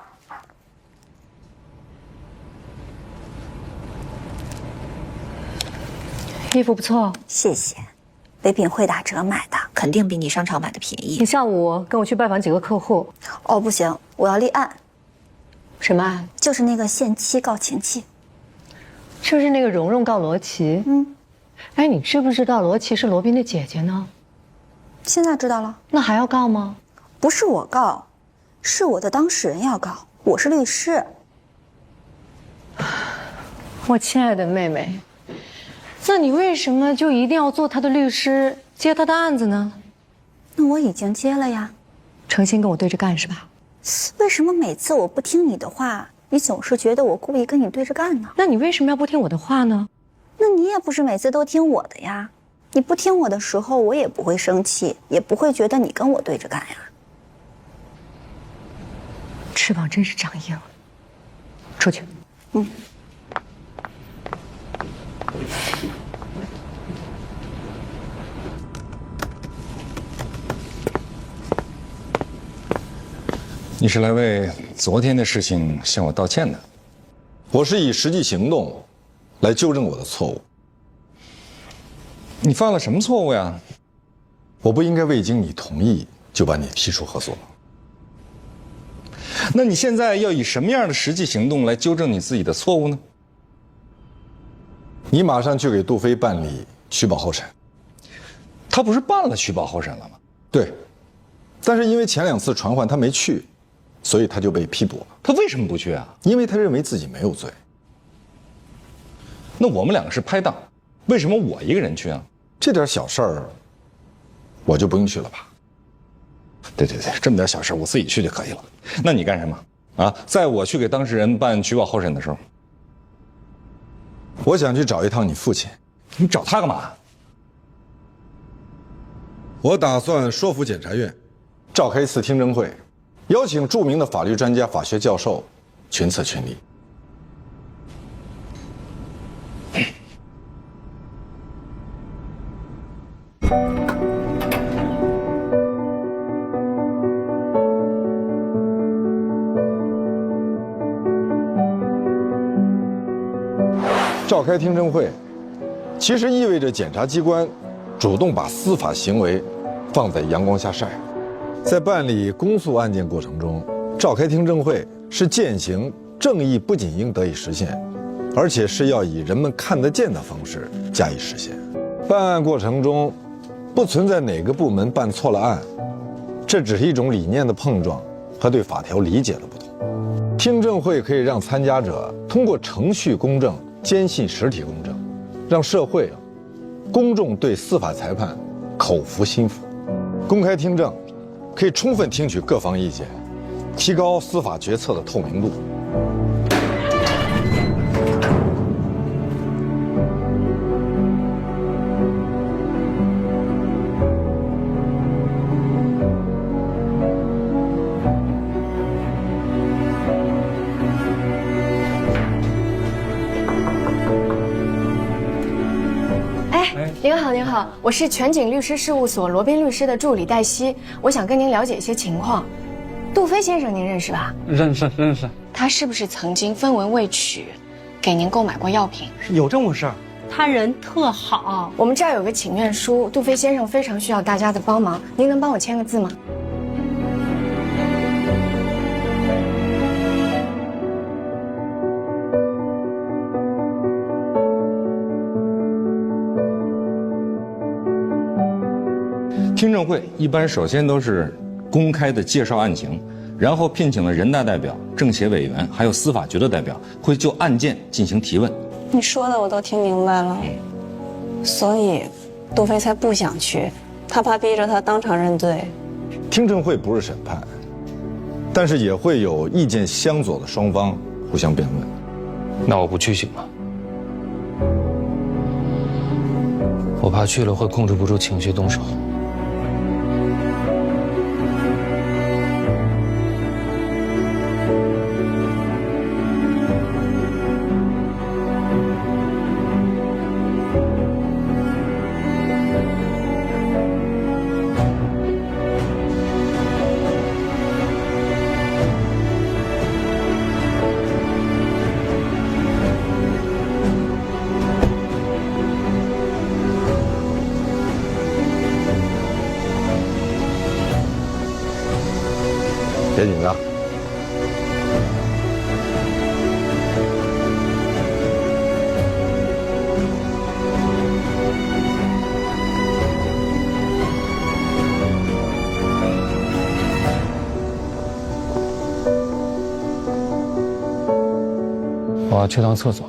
衣服不错，谢谢。唯品会打折买的，肯定比你商场买的便宜。你下午跟我去拜访几个客户。哦，不行，我要立案。什么案？就是那个限期告前妻。是不是那个蓉蓉告罗琦？哎，你知不知道罗琦是罗宾的姐姐呢？现在知道了。那还要告吗？不是我告，是我的当事人要告，我是律师。我亲爱的妹妹。那你为什么就一定要做他的律师，接他的案子呢？那我已经接了呀。诚心跟我对着干是吧？为什么每次我不听你的话，你总是觉得我故意跟你对着干呢？那你为什么要不听我的话呢？那你也不是每次都听我的呀。你不听我的时候，我也不会生气，也不会觉得你跟我对着干呀。翅膀真是长硬了。出去。你是来为昨天的事情向我道歉的？我是以实际行动来纠正我的错误。你犯了什么错误呀？我不应该未经你同意就把你踢出合作。那你现在要以什么样的实际行动来纠正你自己的错误呢？你马上去给杜飞办理取保候审。他不是办了取保候审了吗？对，但是因为前2次传唤他没去，所以他就被批捕了。他为什么不去啊？因为他认为自己没有罪。那我们2个是拍档，为什么我一个人去啊？这点小事儿，我就不用去了吧？对，这么点小事我自己去就可以了。那你干什么啊？在我去给当事人办取保候审的时候，我想去找一趟你父亲。你找他干嘛？我打算说服检察院，召开一次听证会，邀请著名的法律专家、法学教授群策群力。召开听证会，其实意味着检察机关主动把司法行为放在阳光下晒。在办理公诉案件过程中，召开听证会是践行正义不仅应得以实现，而且是要以人们看得见的方式加以实现。办案过程中不存在哪个部门办错了案，这只是一种理念的碰撞和对法条理解的不同。听证会可以让参加者通过程序公正坚信实体公正，让社会公众对司法裁判口服心服。公开听证可以充分听取各方意见，提高司法决策的透明度。您好，我是全景律师事务所罗宾律师的助理黛西，我想跟您了解一些情况。杜飞先生您认识吧？认识。他是不是曾经分文未取，给您购买过药品？有这回事儿？他人特好，我们这儿有个请愿书，杜飞先生非常需要大家的帮忙，您能帮我签个字吗？听证会一般首先都是公开的介绍案情，然后聘请了人大代表、政协委员，还有司法局的代表，会就案件进行提问。你说的我都听明白了，所以杜飞才不想去，他怕逼着他当场认罪。听证会不是审判，但是也会有意见相左的双方互相辩论。那我不去行吗？我怕去了会控制不住情绪动手。别紧张。我要去趟厕所。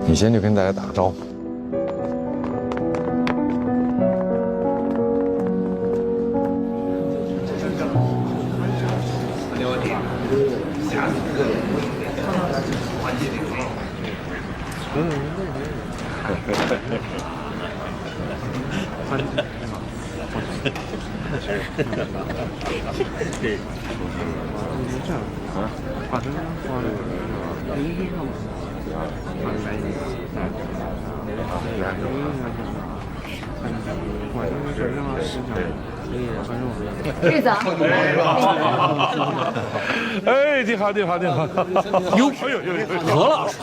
你先去跟大家打个招呼。日子，哎，你好，你好，你好，有朋友，有何老师，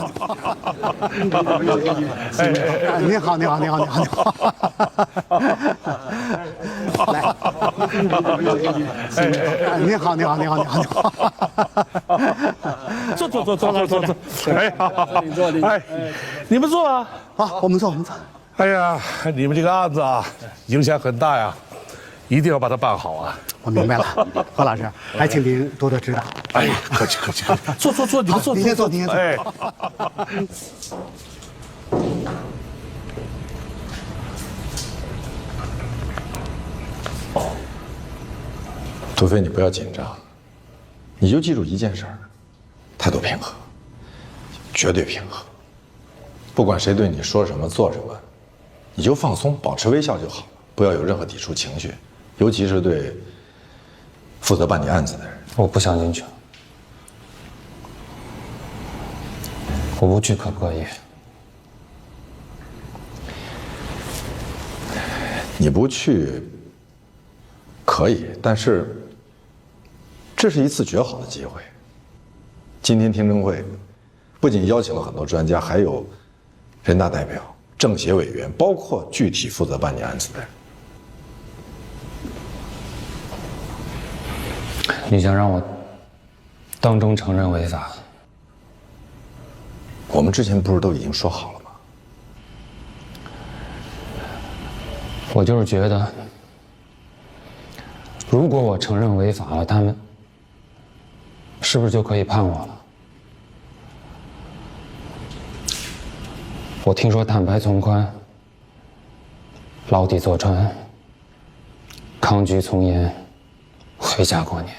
哎，你好，你好，你好，你好，你好，来，哎，你好，你好，你好，你好，你好，坐，哎，好，你坐，哎，你们坐啊，好，我们坐。哎呀，你们这个案子啊，影响很大呀，一定要把它办好啊。我明白了，何老师，还请您多多指导。哎，客气，坐，你们坐，您先坐，您先坐。哎。杜飞，你不要紧张，你就记住一件事儿，态度平和，绝对平和。不管谁对你说什么做什么，你就放松，保持微笑就好了，不要有任何抵触情绪，尤其是对负责办理案子的人。我不想进去，我不去可不可以？你不去可以，但是这是一次绝好的机会。今天听证会不仅邀请了很多专家，还有人大代表、政协委员，包括具体负责办理案子的人。你想让我当众承认违法？我们之前不是都已经说好了吗？我就是觉得，如果我承认违法了，他们是不是就可以判我了？我听说坦白从宽，牢底坐穿，抗拒从严，回家过年。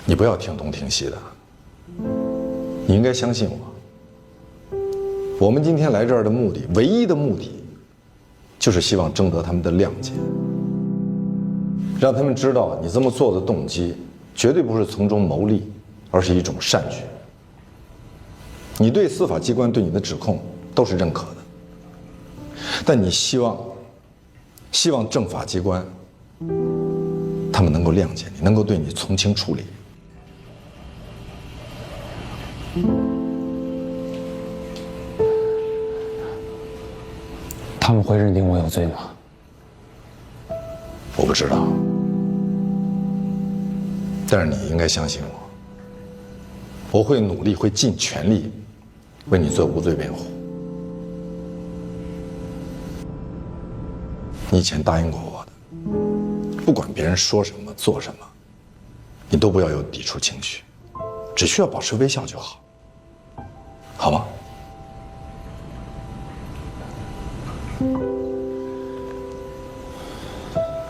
你不要听东听西的，你应该相信我。我们今天来这儿的目的，唯一的目的，就是希望征得他们的谅解，让他们知道你这么做的动机绝对不是从中牟利，而是一种善举。你对司法机关对你的指控都是认可的，但你希望政法机关他们能够谅解你，能够对你从轻处理。他们会认定我有罪吗？我不知道，但是你应该相信我，我会努力，会尽全力为你做无罪辩护。你以前答应过我的，不管别人说什么做什么，你都不要有抵触情绪，只需要保持微笑就好，好吗？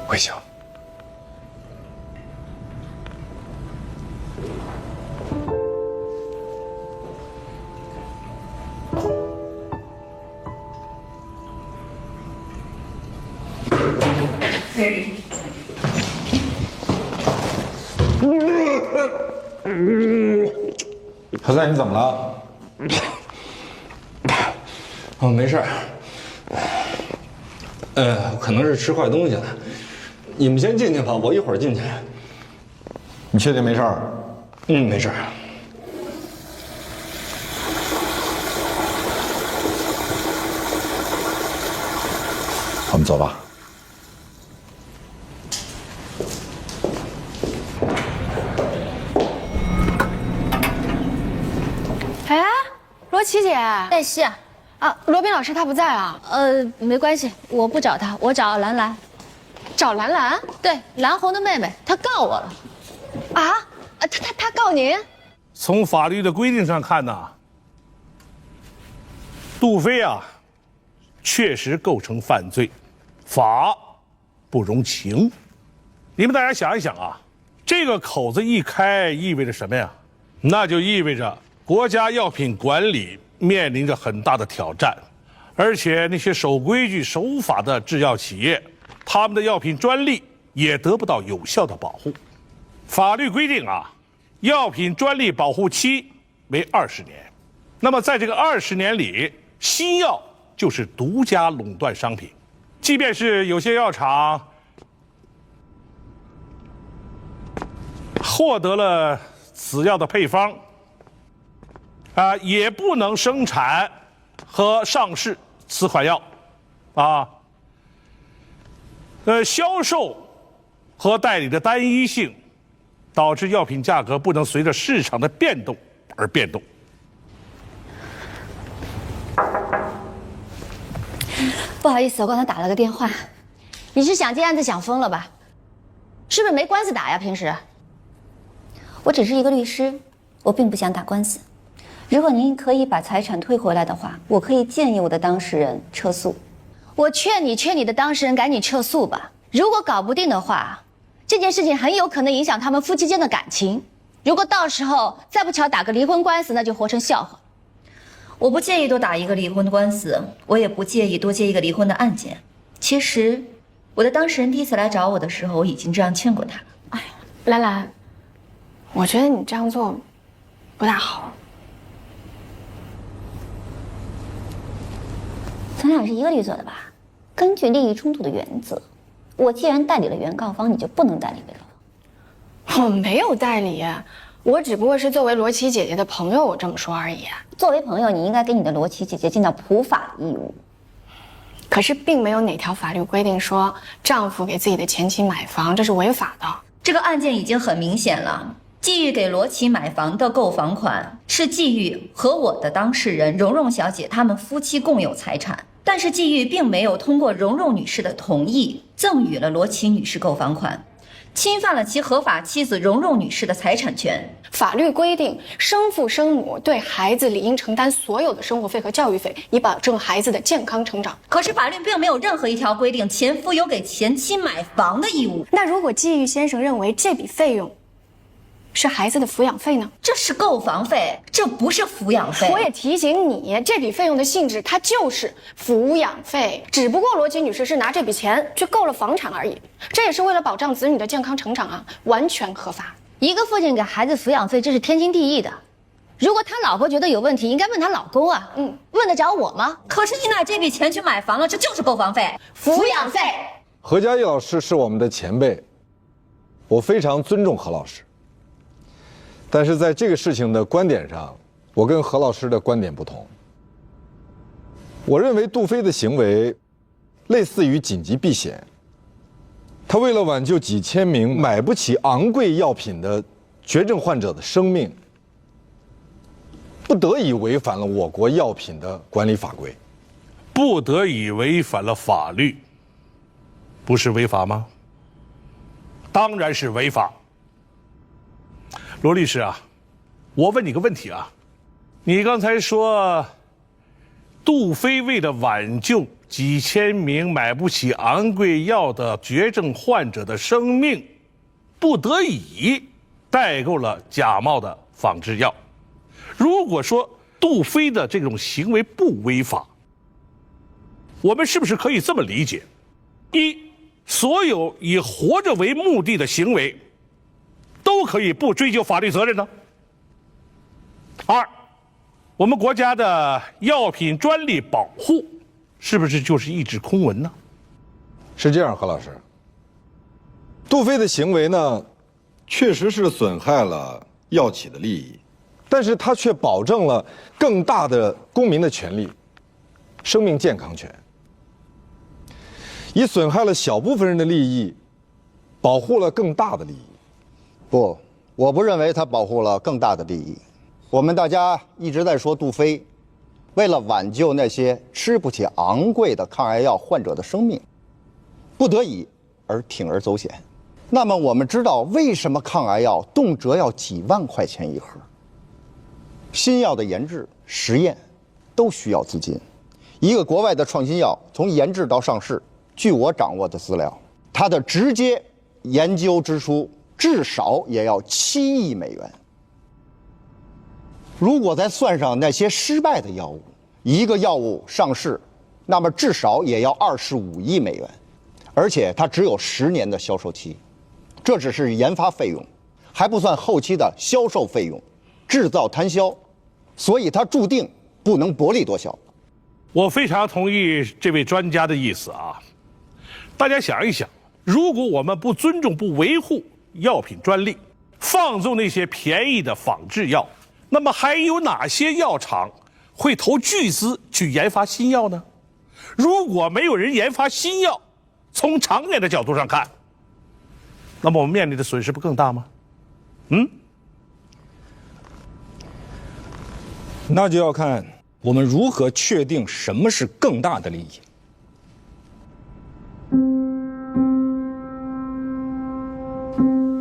微笑。何赛，你怎么了？哦，没事儿。可能是吃坏东西了。你们先进去吧，我一会儿进去。你确定没事儿？没事儿。我们走吧。哎，罗琦姐，在戏啊。罗宾老师他不在啊？没关系，我不找他，我找兰兰。找兰兰？对，蓝红的妹妹，她告我了。他告您？从法律的规定上看呢，杜飞啊，确实构成犯罪，法不容情。你们大家想一想啊，这个口子一开，意味着什么呀？那就意味着国家药品管理面临着很大的挑战，而且那些守规矩、守法的制药企业，他们的药品专利也得不到有效的保护。法律规定啊，药品专利保护期为20年。那么在这个20年里，新药就是独家垄断商品，即便是有些药厂获得了此药的配方，也不能生产和上市此款药，销售和代理的单一性，导致药品价格不能随着市场的变动而变动。不好意思，我刚才打了个电话。你是想接案子想疯了吧？是不是没官司打呀？平时？我只是一个律师，我并不想打官司。如果您可以把财产退回来的话，我可以建议我的当事人撤诉。我劝你的当事人赶紧撤诉吧。如果搞不定的话，这件事情很有可能影响他们夫妻间的感情。如果到时候再不巧打个离婚官司，那就活成笑话。我不介意多打一个离婚官司，我也不介意多接一个离婚的案件。其实，我的当事人第一次来找我的时候，我已经这样劝过他了。哎呀，兰兰，我觉得你这样做不大好。咱俩是一个律所的吧？根据利益冲突的原则，我既然代理了原告方，你就不能代理被告方。我没有代理，我只不过是作为罗琦姐姐的朋友，我这么说而已。作为朋友，你应该给你的罗琦姐姐尽到普法的义务。可是并没有哪条法律规定说丈夫给自己的前妻买房，这是违法的。这个案件已经很明显了，季玉给罗琦买房的购房款是季玉和我的当事人蓉蓉小姐他们夫妻共有财产，但是季玉并没有通过蓉蓉女士的同意赠与了罗琦女士购房款，侵犯了其合法妻子蓉蓉女士的财产权。法律规定，生父生母对孩子理应承担所有的生活费和教育费，以保证孩子的健康成长。可是法律并没有任何一条规定前夫有给前妻买房的义务。那如果季玉先生认为这笔费用是孩子的抚养费呢？这是购房费，这不是抚养费。我也提醒你，这笔费用的性质它就是抚养费，只不过罗琦女士是拿这笔钱去购了房产而已，这也是为了保障子女的健康成长啊，完全合法。一个父亲给孩子抚养费，这是天经地义的。如果他老婆觉得有问题，应该问他老公啊，问得着我吗？可是你拿这笔钱去买房了，这就是购房费、抚养费。何嘉义老师是我们的前辈，我非常尊重何老师。但是在这个事情的观点上，我跟何老师的观点不同。我认为杜飞的行为类似于紧急避险，他为了挽救几千名买不起昂贵药品的绝症患者的生命，不得已违反了我国药品的管理法规。不得已违反了法律，不是违法吗？当然是违法。罗律师啊，我问你个问题啊，你刚才说杜飞为了挽救几千名买不起昂贵药的绝症患者的生命，不得已代购了假冒的仿制药。如果说杜飞的这种行为不违法，我们是不是可以这么理解：一，所有以活着为目的的行为都可以不追究法律责任呢？二，我们国家的药品专利保护是不是就是一纸空文呢？是这样，何老师，杜飞的行为呢，确实是损害了药企的利益，但是他却保证了更大的公民的权利——生命健康权，以损害了小部分人的利益，保护了更大的利益。不，我不认为他保护了更大的利益。我们大家一直在说杜飞为了挽救那些吃不起昂贵的抗癌药患者的生命，不得已而铤而走险。那么我们知道为什么抗癌药动辄要几万块钱一盒？新药的研制、实验都需要资金。一个国外的创新药从研制到上市，据我掌握的资料，它的直接研究支出至少也要7亿美元。如果再算上那些失败的药物，一个药物上市，那么至少也要25亿美元。而且它只有10年的销售期，这只是研发费用，还不算后期的销售费用、制造摊销，所以它注定不能薄利多销。我非常同意这位专家的意思啊！大家想一想，如果我们不尊重、不维护药品专利，放纵那些便宜的仿制药，那么还有哪些药厂会投巨资去研发新药呢？如果没有人研发新药，从长远的角度上看，那么我们面临的损失不更大吗？那就要看我们如何确定什么是更大的利益。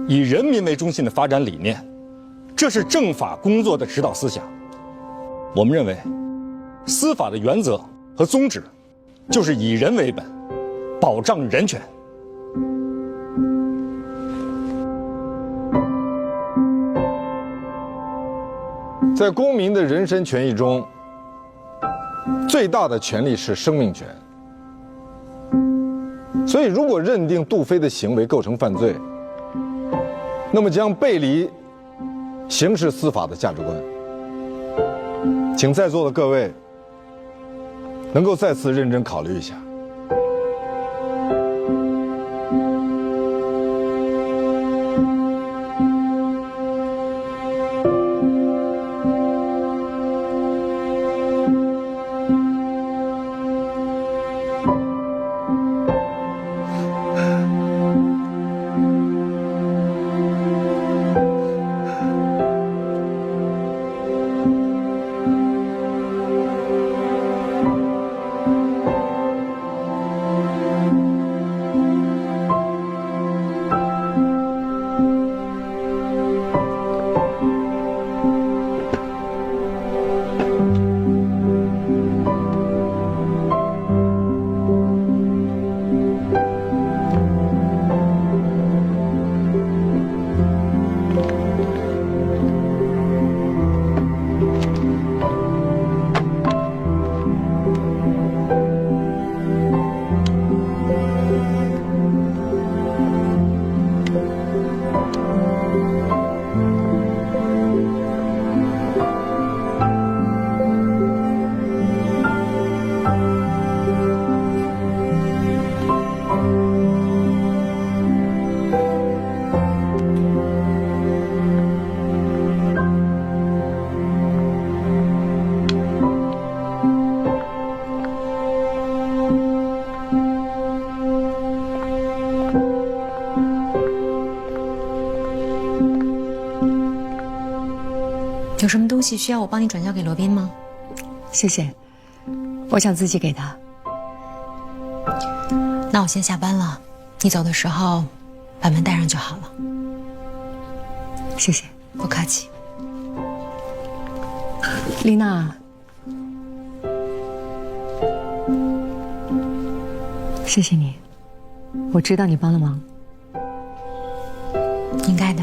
以人民为中心的发展理念，这是政法工作的指导思想。我们认为，司法的原则和宗旨就是以人为本，保障人权。在公民的人身权益中，最大的权利是生命权。所以，如果认定杜飞的行为构成犯罪，那么将背离刑事司法的价值观。请在座的各位能够再次认真考虑一下。有什么东西需要我帮你转交给罗宾吗？谢谢，我想自己给他。那我先下班了，你走的时候把门带上就好了。谢谢，不客气。丽娜，谢谢你，我知道你帮了忙。应该的。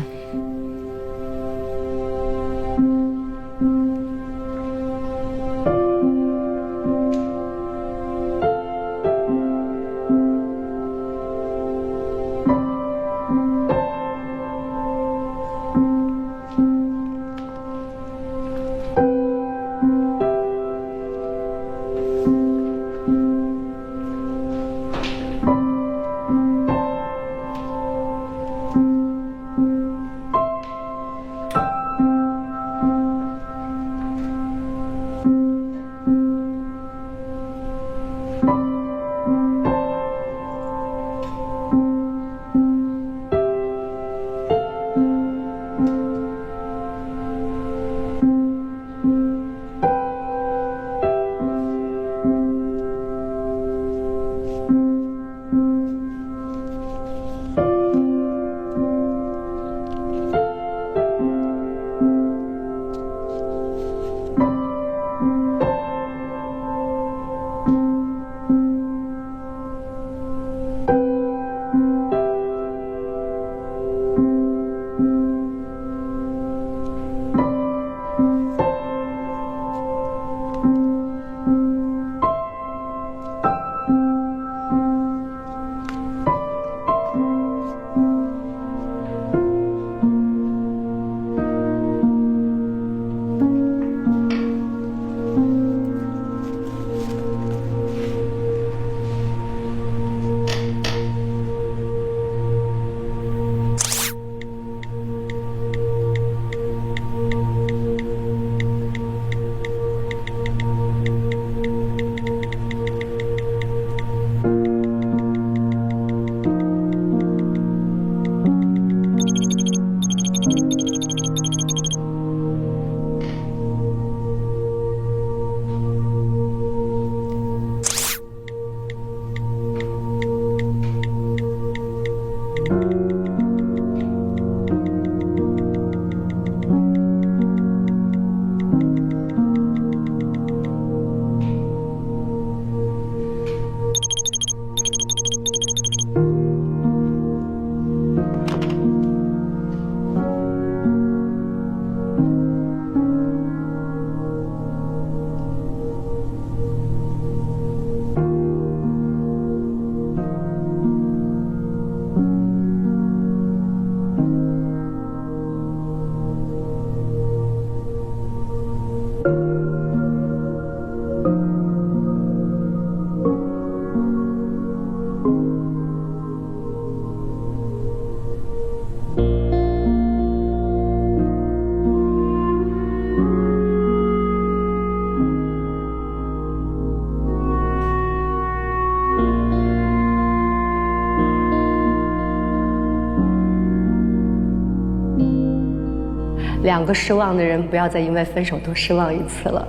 2个失望的人不要再因为分手多失望一次了。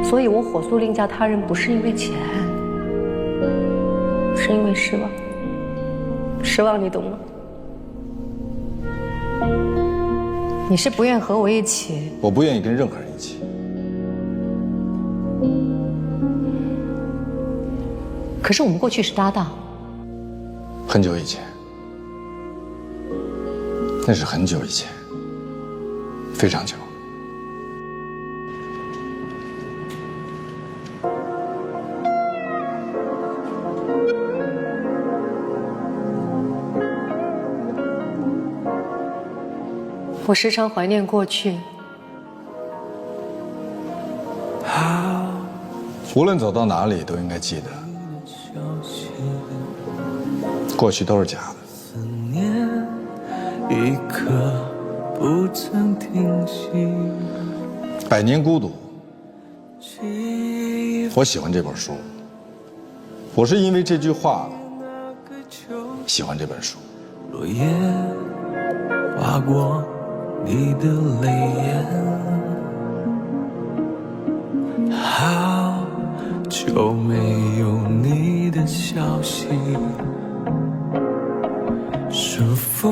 所以我火速另嫁他人，不是因为钱，是因为失望。失望，你懂吗？你是不愿和我一起？我不愿意跟任何人一起。可是我们过去是搭档。很久以前，那是很久以前，非常久。我时常怀念过去。无论走到哪里，都应该记得，过去都是假的。一刻不曾停息。百年孤独。我喜欢这本书，我是因为这句话喜欢这本书。落叶划过你的泪眼，好久没有你的消息，是否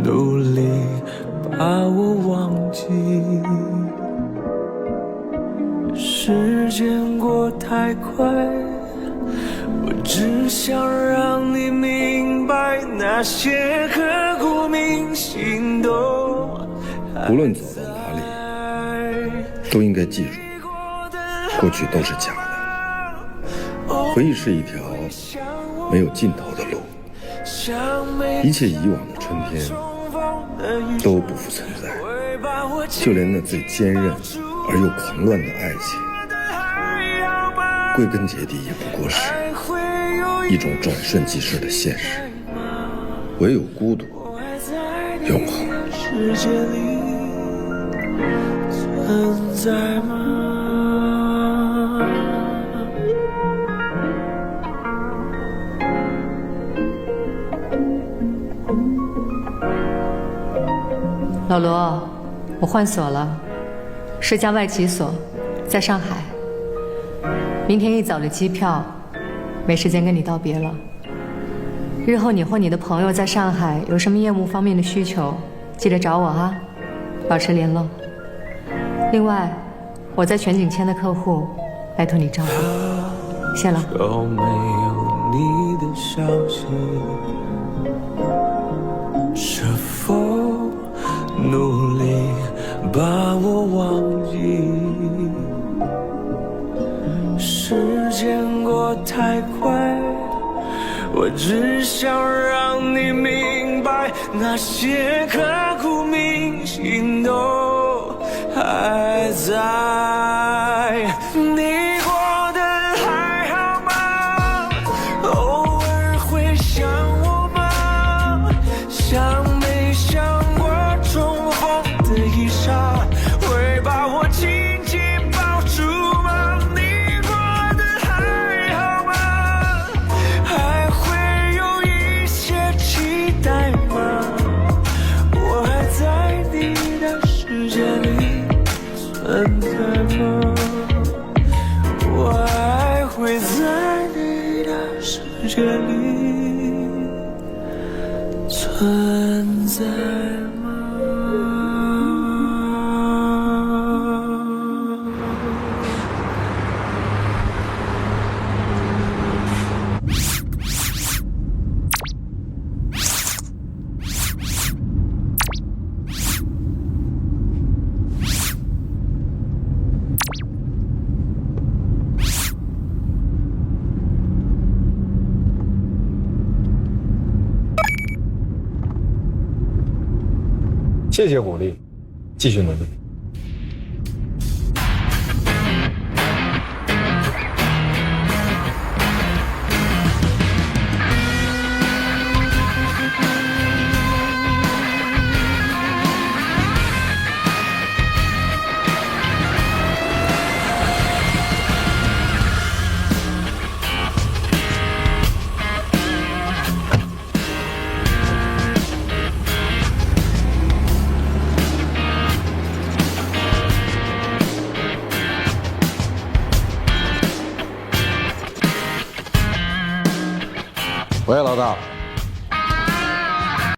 努力把我忘记？时间过太快，我只想让你明白，那些刻骨铭心都无论走到哪里，都应该记住，过去都是假的。回忆是一条没有尽头的路，一切以往的春天都不复存在，就连那最坚韧而又狂乱的爱情，归根结底也不过是一种转瞬即逝的现实。唯有孤独永恒。世界里存在吗？老罗，我换所了，是家外籍所，在上海。明天一早的机票，没时间跟你道别了。日后你或你的朋友在上海有什么业务方面的需求，记得找我啊，保持联络。另外，我在全景签的客户，拜托你照顾。谢了。有没有你的消息？是否努力把我忘记？时间过太快，我只想让你明白，那些刻骨铭心都还在。你过得还好吗？偶尔会想我吗？想没想过重逢的一刹，会把我紧紧抱住吗？你过得还好吗？还会有一些期待吗？我还在你的世界里存在吗？我还会在你的世界里存在吗？谢谢鼓励，继续努力。喂，老大。